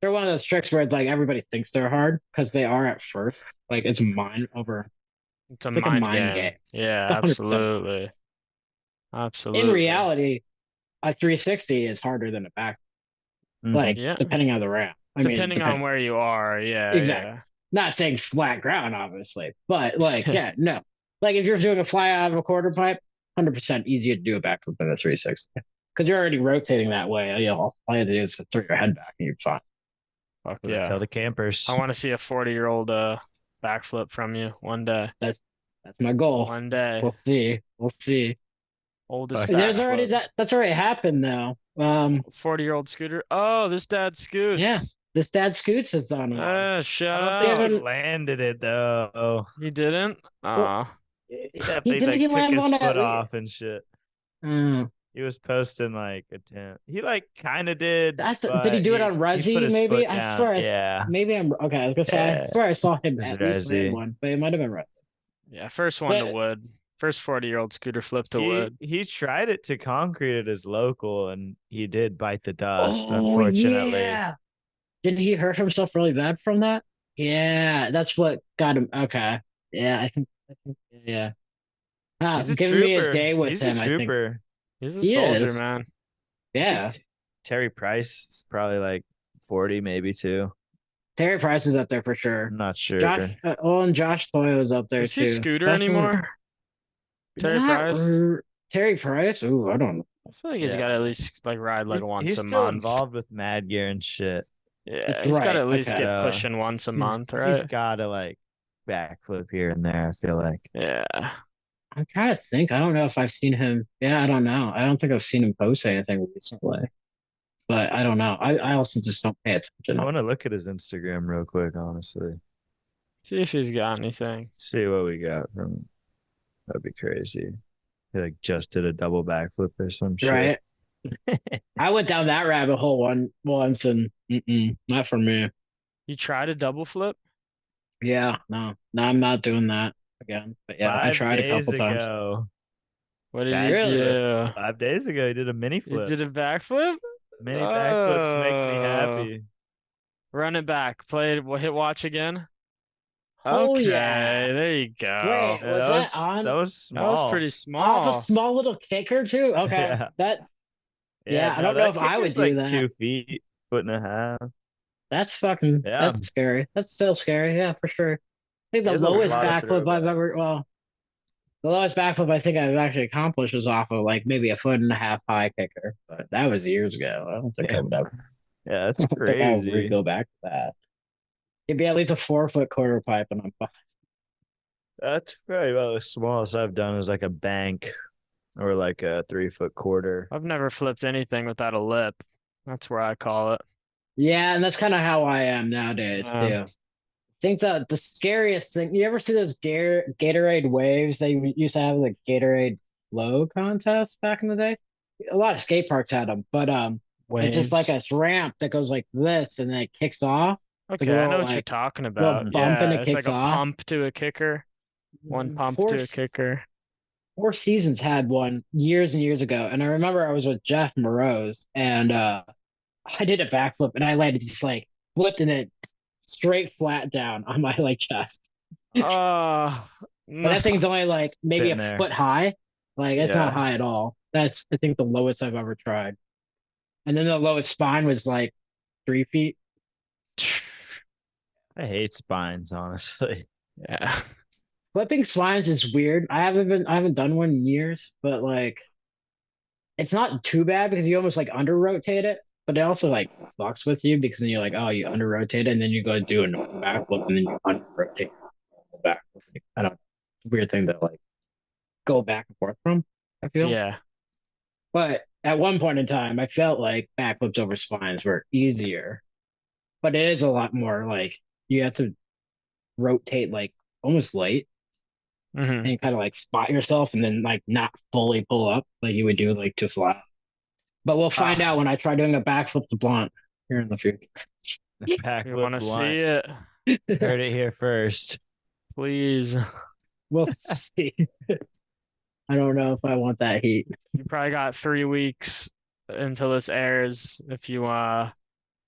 they're one of those tricks where it's like everybody thinks they're hard because they are at first. Like it's mind over. It's a It's like a mind mind game. game. Yeah, 100%. absolutely. In Absolutely. reality, a 360 is harder than a back. Hmm. Like Yeah. depending on the ramp. I mean, Depending on depending. where you are. Exactly. Yeah, Not saying flat ground, obviously, but like, yeah. yeah, no. Like if you're doing a fly out of a quarter pipe, 100% easier to do a backflip than a 360 because you're already rotating that way. You know, all you have to do is throw your head back and you're fine. Fuck What I tell yeah. the campers. I want to see a 40-year-old backflip from you one day. That's that's my goal. One day. We'll see. We'll see. Oldest Fuck There's yeah. already backflip. that's already happened though. 40-year-old scooter. Oh, this dad Yeah, scoots. this dad Scoots has done one. I Shout don't think he out. Given landed it though. He didn't? well, Yeah, he they didn't he like took land his one at foot off and shit. uh, He was posting like a tent. He like kind of did, did he but do it on he put Resi? his Maybe foot I down. swear Yeah, maybe I'm okay. I was gonna say I yeah. swear I saw him This is at least land Resi. one, but it might have been Resi. Yeah, first one to But wood. First 40-year-old scooter flip to He wood. he tried it to concrete at his local, and he did bite the dust. oh Unfortunately, yeah, did he hurt himself really bad from that? Yeah, that's what got him. Okay, yeah, I think yeah. he's a Giving me a trooper. day with He's a him, I think trooper. He's a he soldier, is. man. I think Yeah, Terry Price is probably like 40, maybe too. Terry Price is up there for sure. I'm not Josh, sure. and Josh Toyo is up there Does he too. scooter Especially anymore? Terry not Price? Terry Price. Ooh, I don't know. I feel like he's got to Yeah, at least like ride like once he's a still month. involved with Mad Gear and shit. Yeah, That's he's got to right. at least Okay. get So pushing once a he's month, he's right? got to like backflip here and there. I feel like. Yeah. I'm trying to think. I don't know if I've seen him. Yeah, I don't know. I don't think I've seen him post anything recently. but I don't know. I also just don't pay attention. I want to look at his Instagram real quick, honestly. See if he's got anything. See what we got from. That'd be crazy. He like just did a double backflip or some shit. Right. I went down that rabbit hole once and not for me. You tried a double flip? Yeah, no, I'm not doing that again. But yeah, I Five tried a days couple times. ago. What did you Really? do? 5 days ago, he did a mini You flip. did a backflip? Mini backflips make me Oh, happy. run it back. Play it. Hit watch again. Oh Okay, yeah. there you Wait, go. Yeah, was that that on was That was small. pretty off a small. small little kicker too? Okay. Yeah. Yeah, Yeah, I no, don't know that if I would kicker's do like that. 2 feet, foot and a half. Yeah. That's scary. That's still scary, yeah, for sure. I think He the has a lowest lot of backflip I've throwbacks. ever the lowest backflip I think I've actually accomplished was off of like maybe a foot and a half high kicker. But that was years ago. I don't think Yeah. I would ever Yeah, I that's don't think I would crazy. go back to that. It'd be at least a 4 foot quarter pipe and I'm fine. That's probably about the smallest I've done is like a bank or like a 3 foot quarter. I've never flipped anything without a lip. That's where I call it. Yeah, and that's kind of how I am nowadays Yeah. too. I think the scariest thing you ever see those Gatorade waves they used to have like Gatorade flow contests back in the day? A lot of skate parks had them, but it's just like Waves. a ramp that goes like this and then it kicks off. It's like a Okay, I know what you're talking little about. bump and Yeah, it it's like kicks a off. pump to a kicker. One pump Four to a kicker. Four Seasons had one years and years ago, and I remember I was with Jeff Morose and I did a backflip and I landed just like flipped and it straight flat down on my like chest. Oh, But no. that thing's only like maybe Been a there. foot high. Like it's not Yeah. high at all. That's I think the lowest I've ever tried. And then the lowest spine was like 3 feet. I hate spines, honestly. Yeah. Flipping spines is weird. I haven't done one in years, but like it's not too bad because you almost like under rotate it, but it also like fucks with you because then you're like, oh, you under rotate it and then you go do a backflip and then you under rotate back. I don't know. Weird thing to like go back and forth from, I feel. Yeah. But at one point in time, I felt like backflips over spines were easier, but it is a lot more like you have to rotate like almost late Hmm. and you kind of like spot yourself and then like not fully pull up like you would do like to flat. But we'll find Ah, out when I try doing a backflip to blunt here in the future. you want Backflip to blunt. see it? Heard it here first. Please. We'll see. I don't know if I want that heat. You probably got 3 weeks until this airs if you want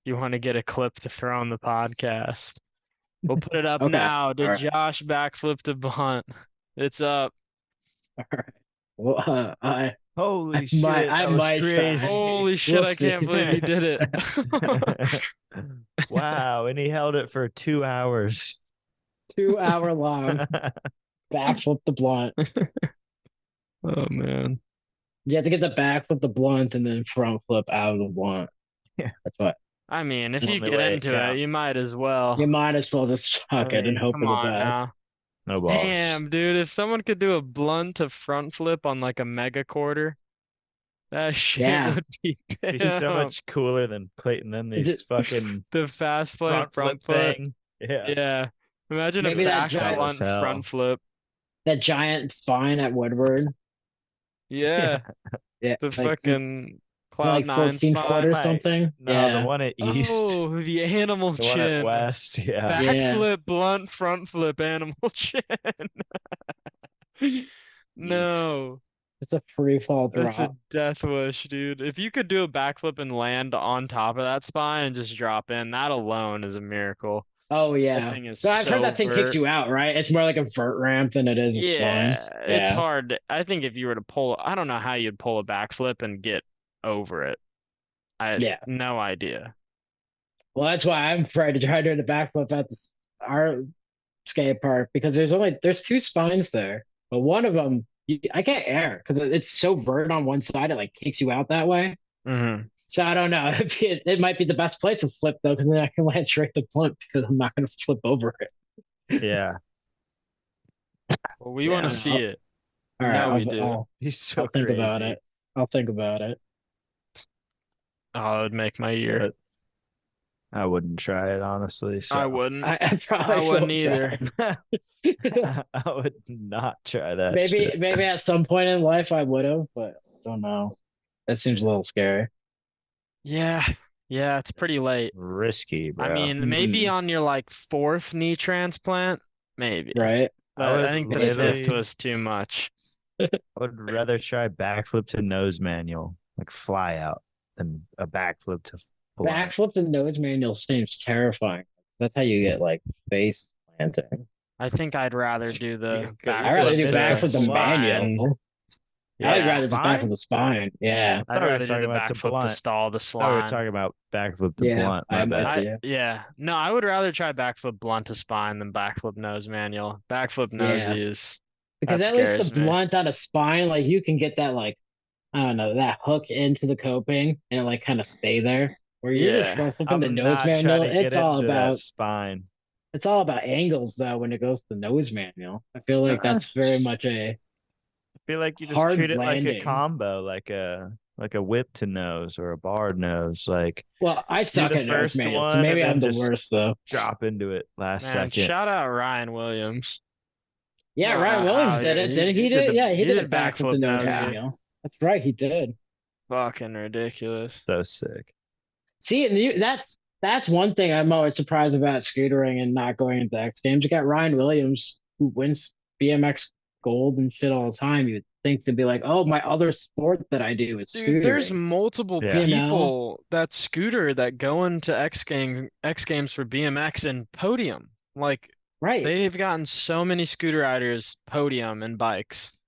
to get a clip to throw on the podcast. We'll put it up Okay. now. All Did right. Josh backflip to bunt? It's up. All right. Well, Holy shit, I that was might try. crazy. Holy shit, We'll I see. can't believe he did it. Wow, and he held it for 2 hours. 2 hour long backflip the blunt. Oh man. You have to get the backflip the blunt and then front flip out of the blunt. Yeah. That's what I mean, if you Only get way it into it, you counts. might as you well. might as well just I chuck it and mean, hope come for the on best. now. No balls. Damn, dude, if someone could do a blunt to front flip on like a mega quarter, that shit Yeah. would be He's so damn. much cooler than Clayton than Is these it fucking The fast play front flip foot. thing. Yeah. Yeah. Imagine a maybe that back Versatile giant as blunt front hell. flip. that giant spine at Woodward? Yeah. Yeah. Yeah, The like is fucking it Cloud like Nine 14 foot or spine. Mike. something? No, the Yeah. one at East. Oh, the animal The one at chin. West. Yeah. Yeah. Backflip, blunt, front flip, animal chin. Yeesh. No, It's a free fall that's a drop. death wish, dude. If you could do a backflip and land on top of that spine and just drop in, that alone is a miracle. Oh That yeah. thing is So I've heard so that thing kicks vert. you out, right? It's more like a vert ramp than it is a spine. Yeah, it's Yeah. hard. I think if you were to pull, I don't know how you'd pull a backflip and get over it. I had Yeah. no idea. Well, that's why I'm afraid to try doing the backflip at our skate park because there's two spines there, but one of them I can't air because it's so vert on one side it like kicks you out that way. Hmm. So I don't know. It might be the best place to flip though because then I can land straight to blunt because I'm not going to flip over it. Yeah. Well, we Yeah. want to see it. All right, No, we do. I'll He's so think about crazy. it. I'll think about it. Oh, it would make my year. But I wouldn't try it honestly. I So wouldn't. I I probably wouldn't shouldn't either. try. I would not try that Maybe shit. maybe at some point in life I would have, but I don't know. That seems a little scary. Yeah. Yeah, it's pretty late. Risky, I bro. mean, maybe Mhm. on your like fourth knee transplant, maybe. Right? I But I would think the Maybe. fifth literally, was too much. I would rather try backflip to nose manual, like fly out, than a backflip to blunt. Backflip the nose manual seems terrifying. That's how you get like face planting. I think I'd rather do the You I'd could rather backflip do to miss the backflip the blunt. spine. manual. I would Yeah. rather just backflip Spine? the spine. Yeah. I I'd thought we were rather do talking the about to backflip to blunt. stall the I thought we were spine. talking about backflip to Yeah, blunt. My I'm with bad. you. Yeah. No, I would rather try backflip blunt to spine than backflip nose manual. Backflip Yeah. nosey is Because that at least the scares me. blunt on a spine, like you can get that like I don't know, that hook into the coping and like kind of stay there. Where you're just Yeah. front flipping the I'm nose not trying manual, to get into that spine. it's all about angles though when it goes to the nose manual. I feel like I that's very much a feel like you just treat hard it like a landing. combo, like a whip to nose or a barred nose. Like Well, I do suck the at nose first manuals, so one and maybe I'm then the just worst though. drop into it last Man, second. shout out Ryan Williams. Yeah, Don't Ryan know Williams how did it. Didn't he he do did it? Yeah, he he did a did back with the backflip nose Yeah, nosy. manual. That's right, he did. Fucking ridiculous. so sick. See, and that's one thing I'm always surprised about scootering and not going into X Games. You got Ryan Williams who wins BMX gold and shit all the time. You would think to be like, oh, my other sport that I do is Dude, there's scootering. multiple Yeah. You know? people that scooter that go into X Games for BMX and podium. Like Right. they've gotten so many scooter riders podium and bikes.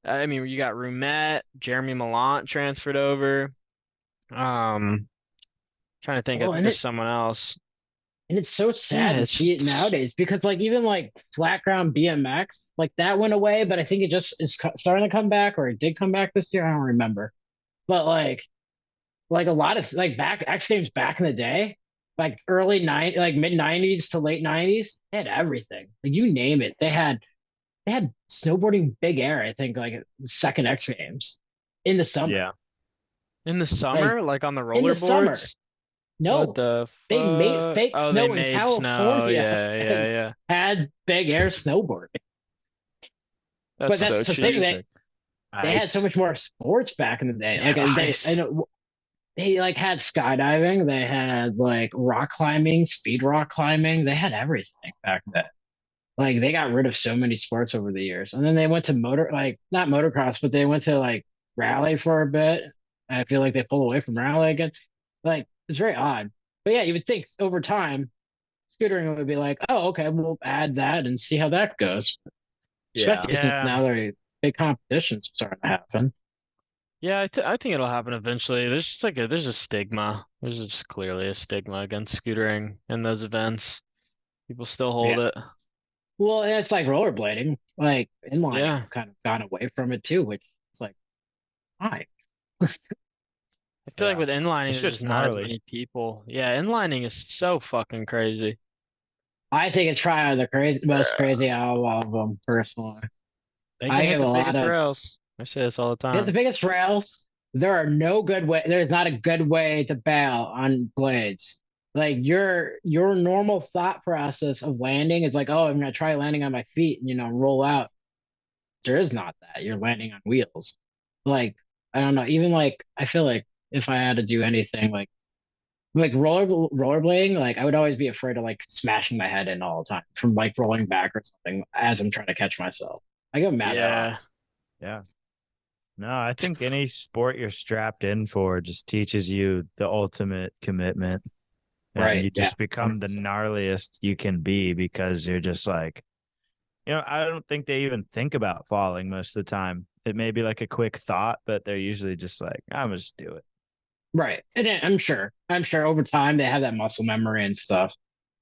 I mean, you got Roumette, Jeremy Mallant transferred over. Um, Trying to think Well, of there's someone else. and it's so Yeah, sad to it's see it just nowadays because like even like flat ground BMX, like that went away, but I think it just is starting to come back or it did come back this year. I don't remember. But like a lot of like back X Games back in the day, like like mid '90s to late '90s, they had everything. Like you name it, they had snowboarding big air. I think like the second X Games in the summer, Yeah. in the like summer, like on the in the summer. rollerboards. What No, the they made fuck? fake Oh, they snow in made snow. California Yeah, yeah, and yeah. had big air snowboarding. That's But so that's the thing So cheap. that sick. they had so Ice. much more sports back in the day. Like Yeah, I ice. know they like had skydiving, they had like rock climbing, speed rock climbing, they had everything back then. Like they got rid of so many sports over the years. And then they went to like not motocross, but they went to like rally for a bit. I feel like they pulled away from rally again. Like it's very odd. But yeah, you would think over time, scootering would be like, oh, okay, we'll add that and see how that goes. Yeah. Especially since Yeah. now there are big competitions starting to happen. Yeah, I think it'll happen eventually. There's just like there's a stigma. There's just clearly a stigma against scootering in those events. People still hold Yeah. it. Well, and it's like rollerblading, like inlining Yeah. have kind of gone away from it too, which is like, why? I feel like Yeah. with inlining, It's there's just just not as gnarly. many people. Yeah, inlining is so fucking crazy. I think it's probably the most crazy out of all of them, personally. They can I hit give the a lot biggest of rails. I say this all the Get the time. biggest rails. There's not a good way to bail on blades. Like your normal thought process of landing is like, oh, I'm gonna try landing on my feet and roll out. There is not that. You're landing on wheels. Like, I don't know, even like I feel like if I had to do anything like rollerblading, like I would always be afraid of like smashing my head in all the time from like rolling back or something as I'm trying to catch myself. I get mad at it. Yeah. Yeah. No, I think any sport you're strapped in for just teaches you the ultimate commitment. And Right. you Yeah. just become the gnarliest you can be because you're just like, I don't think they even think about falling most of the time. It may be like a quick thought, but they're usually just like, I'm gonna just do it. Right. And then I'm sure over time they have that muscle memory and stuff.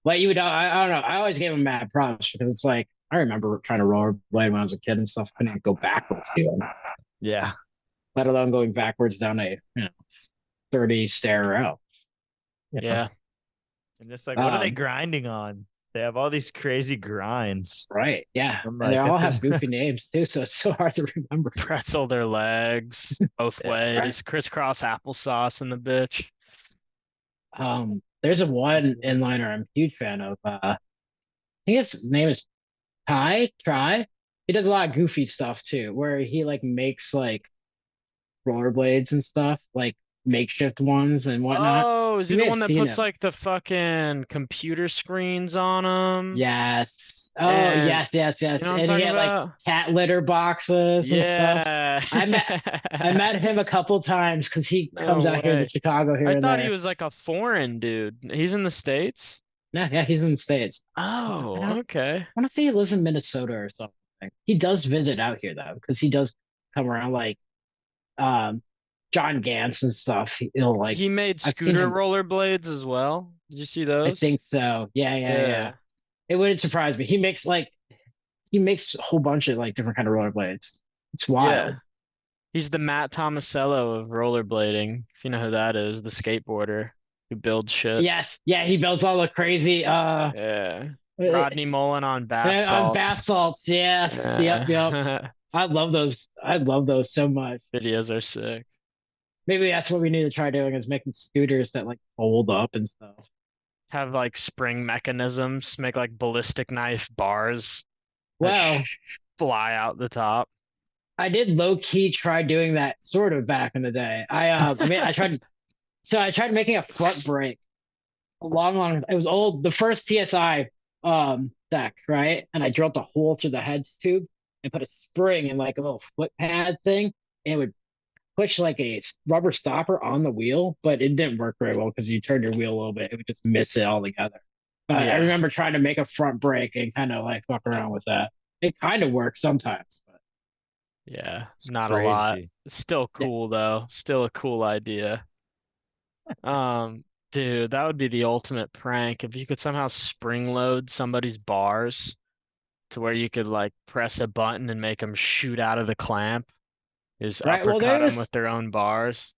Like you would, I don't know. I always gave them mad props because it's like, I remember trying to rollerblade when I was a kid and stuff. I couldn't go backwards even, Yeah. let alone going backwards down a, 30 stair route. Yeah. Yeah. And just like, what are they Um, grinding on? They have all these crazy grinds. Right. Yeah. I'm And they like, all at have this, goofy names too, so it's so hard to remember. Pretzel their legs both yeah. ways. Crisscross applesauce in the bitch. There's a one inliner I'm a huge fan of. I think his name is Try. He does a lot of goofy stuff too, where he like makes like rollerblades and stuff, like makeshift ones and whatnot. Oh, is he You the may have one that seen puts him. like the fucking computer screens on them? Yes. Oh, And yes, yes, you yes. know what I'm And he talking had like about? cat litter boxes and stuff. Yeah. I met I met him a couple times because he comes No out here to way. Chicago here I and thought he there. was like a foreign dude. He's in the States? Yeah, yeah, he's in the States. I Oh, don't okay. want to say he lives in Minnesota or something. He does visit out here though, because he does come around like um John Gantz and stuff. He'll like He made I've seen scooter him. rollerblades as well. Did you see I those? think so. Yeah, yeah, yeah. Yeah. It wouldn't surprise me. He makes a whole bunch of like different kind of rollerblades. It's Yeah. wild. He's the Matt Tomasello of rollerblading, if you know who that is, the skateboarder who builds shit. Yes, yeah, he builds all the crazy Yeah. uh, Rodney Mullen on bath on bath salts. salts. Yes, yep, yep. Yeah. I love those. I love those so much. Videos are sick. Maybe that's what we need to try doing is making scooters that like fold up and stuff. Have like spring mechanisms, make like ballistic knife bars that Well, fly out the top. I did low key try doing that sort of back in the day. I mean, I tried making a front brake a long, it was old, the first TSI deck, right? And I drilled a hole through the head tube and put a spring in like a little foot pad thing. And it would push like a rubber stopper on the wheel, but it didn't work very well because you turned your wheel a little bit, it would just miss it altogether. But I Yeah. remember trying to make a front brake and kind of like fuck around with that. It kind of works sometimes, but Yeah. It's Not a lot. crazy. It's still yeah. cool though. Still a cool idea. Um, dude, that would be the ultimate prank if you could somehow spring load somebody's bars to where you could like press a button and make them shoot out of the clamp. Is Right. Well, uppercut them with their own bars.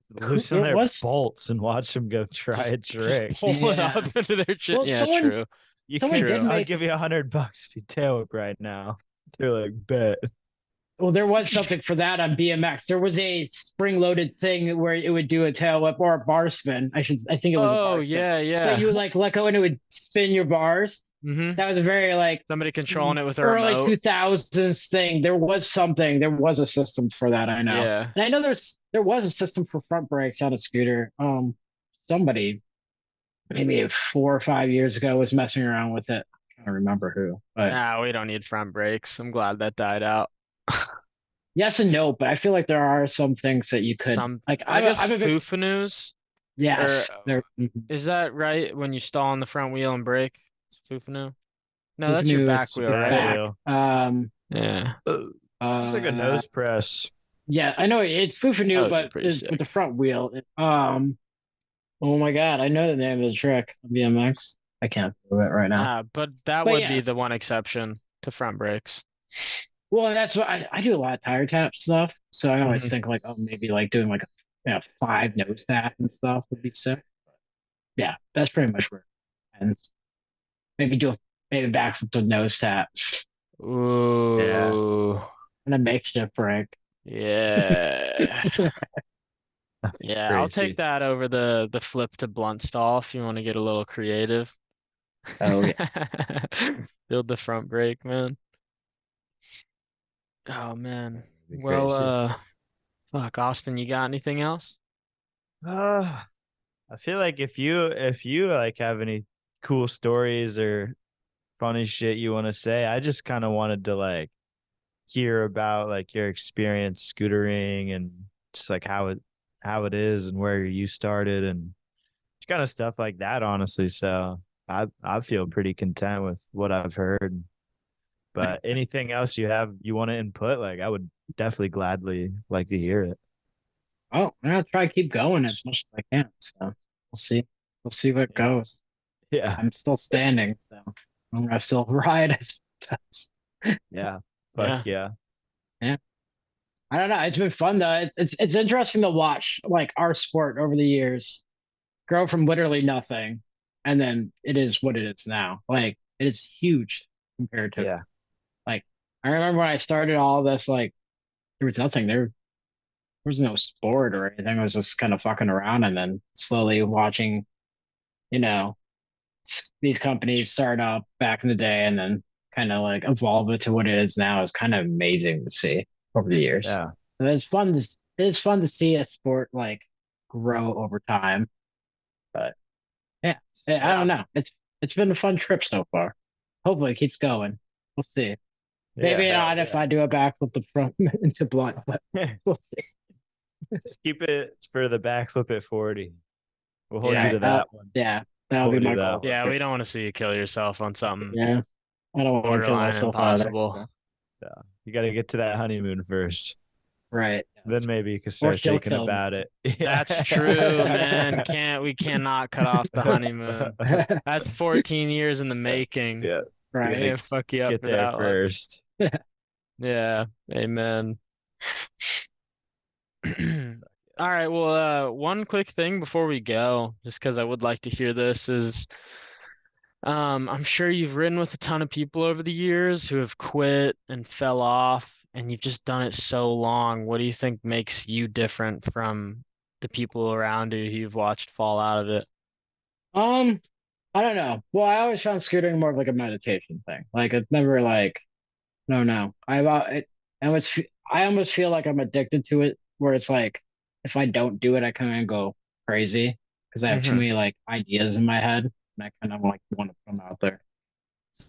Loosen there their was bolts and watch them go try a trick. Pull it yeah. up into their chin. Well, Yeah, someone true. You someone can, did I'll make give you $100 if you tail whip right now. They're like, bet. well, there was something for that on BMX. There was a spring-loaded thing where it would do a tail whip or a bar spin. I think it was a Oh bar spin. yeah, That yeah. you would like let go and it would spin your bars. Mm-hmm. That was a very like Somebody controlling it with a early remote. 2000s thing. There was something. There was a system for that. I know, Yeah. and I know there was a system for front brakes on a scooter. Somebody maybe 4 or 5 years ago was messing around with it. I don't remember who, but Nah, we don't need front brakes. I'm glad that died out. yes and no. But I feel like there are some things that you could Some, like. I guess I'm a big Fufanoos, yes. or There, is that right when you stall on the front wheel and brake? It's Fufanu? No, that's your Fufanu, back it's wheel, back right? wheel. Yeah. It's just like a nose press. yeah, I know it's That Fufanu, would be but pretty it's sick. with the front wheel. Oh my god, I know the name of the trick on BMX. I can't do it right now. But that But would be yes, the one exception to front brakes. well, that's what I do a lot of tire tap stuff. So I always Mhm. think like, oh, maybe like doing like a 5 nose tap and stuff would be sick. Yeah, that's pretty much where it ends. Maybe do a maybe backflip to nose tap Ooh. and a makeshift brake. Yeah. That's Yeah, I'll crazy. take that over the flip to blunt stall if you want to get a little creative. Oh yeah. Build the front brake, man. Oh man. Be Well, crazy. fuck, Austin, you got anything else? I feel like if you like have any cool stories or funny shit you want to say, I just kind of wanted to like hear about like your experience scootering and just like how it is and where you started and just kind of stuff like that, honestly. So I feel pretty content with what I've heard. But anything else you want to input, like I would definitely gladly like to hear it. Oh, I'm gonna try to keep going as much as I can. So we'll see. We'll see what Yeah. goes. Yeah. I'm still standing, so I'm gonna still ride, I suppose. Yeah. Yeah. Fuck yeah. Yeah. I don't know. It's been fun though. It's interesting to watch like our sport over the years grow from literally nothing, and then it is what it is now. Like It is huge compared to Yeah. like I remember when I started all this, like there was nothing there. There was no sport or anything. I was just kind of fucking around and then slowly watching, you know, these companies start up back in the day and then kind of like evolve it to what it is now is kind of amazing to see over the years. Yeah. So it's fun to see a sport like grow over time. But yeah, I Yeah. don't know. It's been a fun trip so far. Hopefully it keeps going. We'll see. Yeah. Maybe Hell not if I do a backflip the front into blunt, but yeah. we'll see. Just keep it for the backflip at 40. We'll hold you Yeah. to that one. Yeah, that'll be Hold you my to that goal. one. Yeah, we don't want to see you kill yourself on something Yeah, I don't want to kill borderline myself either. impossible. So. So you got to get to that honeymoon first. Right. Then Yes. maybe you can Or start she'll thinking kill me. about it. That's true, man. We cannot cut off the honeymoon. That's 14 years in the making. Yeah. You Right. gotta Can't fuck you up get for there that one. first. Yeah. Amen. All right. Well, one quick thing before we go, just because I would like to hear this, is I'm sure you've ridden with a ton of people over the years who have quit and fell off, and you've just done it so long. What do you think makes you different from the people around you who you've watched fall out of it? Um, I don't know. Well, I always found scootering more of like a meditation thing. Like it's never like no, no. I almost feel like I'm addicted to it, where it's like if I don't do it, I kind of go crazy because I have too Hmm. many like ideas in my head, and I kind of like want to put them out there.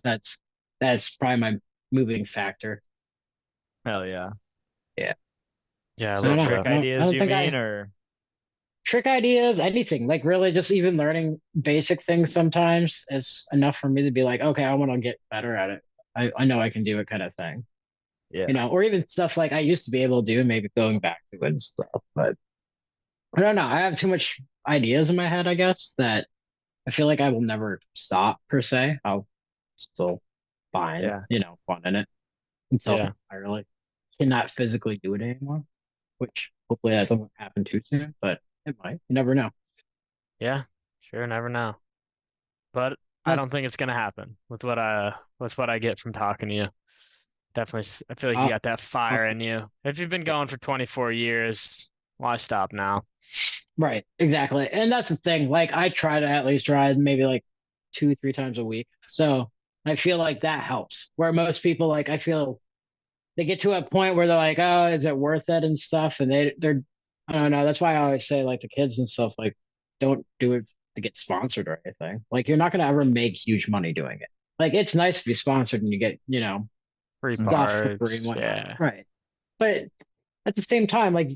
That's that's probably my moving factor. Hell yeah. Yeah. Yeah, a I So little don't know. trick. I ideas don't you think mean I or trick ideas, anything. Like really just even learning basic things sometimes is enough for me to be like, okay, I want to get better at it. I know I can do it kind of thing. yeah. Or even stuff like I used to be able to do, maybe going back to it and stuff. But I don't know. I have too much ideas in my head, I guess, that I feel like I will never stop per se. I'll still find, Yeah. fun in it until Yeah. I really cannot physically do it anymore, which hopefully that doesn't happen too soon, but it might. You never know. Yeah. Sure, never know. But I That's, don't think it's gonna happen with what I get from talking to you. Definitely, I feel like you I'll, got that I'll, fire in you. If you've been going for 24 years, why stop now? right, exactly. And that's the thing. Like I try to at least ride maybe like 2, 3 times a week. So I feel like that helps. Where most people like I feel they get to a point where they're like, oh, is it worth it and stuff? And they're I don't know. That's why I always say like the kids and stuff like don't do it to get sponsored or anything. Like you're not gonna ever make huge money doing it. Like it's nice to be sponsored and you get, Free stuff for free and parts, whatnot. yeah. Right. But at the same time, like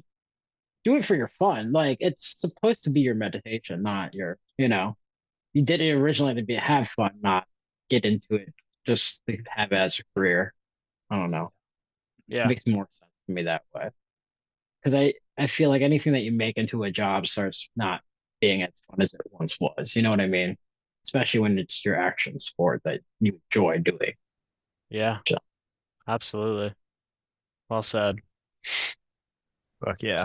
do it for your fun. Like it's supposed to be your meditation, not you did it originally to have fun, not get into it just to have it as a career. I don't know. It Yeah. makes more sense to me that way. Because I feel like anything that you make into a job starts not being as fun as it once was. You know what I mean? Especially when it's your action sport that you enjoy doing. Yeah. So, Absolutely. Well said. Fuck yeah.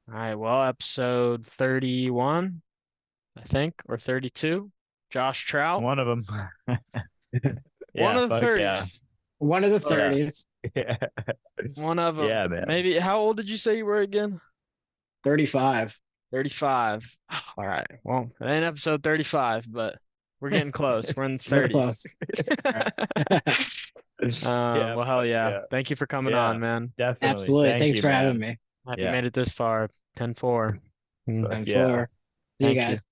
All right, well, episode 31, I think, or 32. Josh Trout, One of them. one Yeah, of the fuck 30s. yeah. one of the But Yeah. 30s, Yeah. one of them. Yeah, man. Maybe, how old did you say you were again? 35. 35. All right. Well, it ain't episode 35, but we're getting close. We're in the We're 30s. close. All right. Yeah, Well, hell fuck yeah. yeah. Thank you for coming Yeah, on, man. definitely. Absolutely. Thank Thanks you, for having man. me. Happy you Yeah. made it this far. 10-4. Fuck I'm yeah. for. See you Thank you. guys.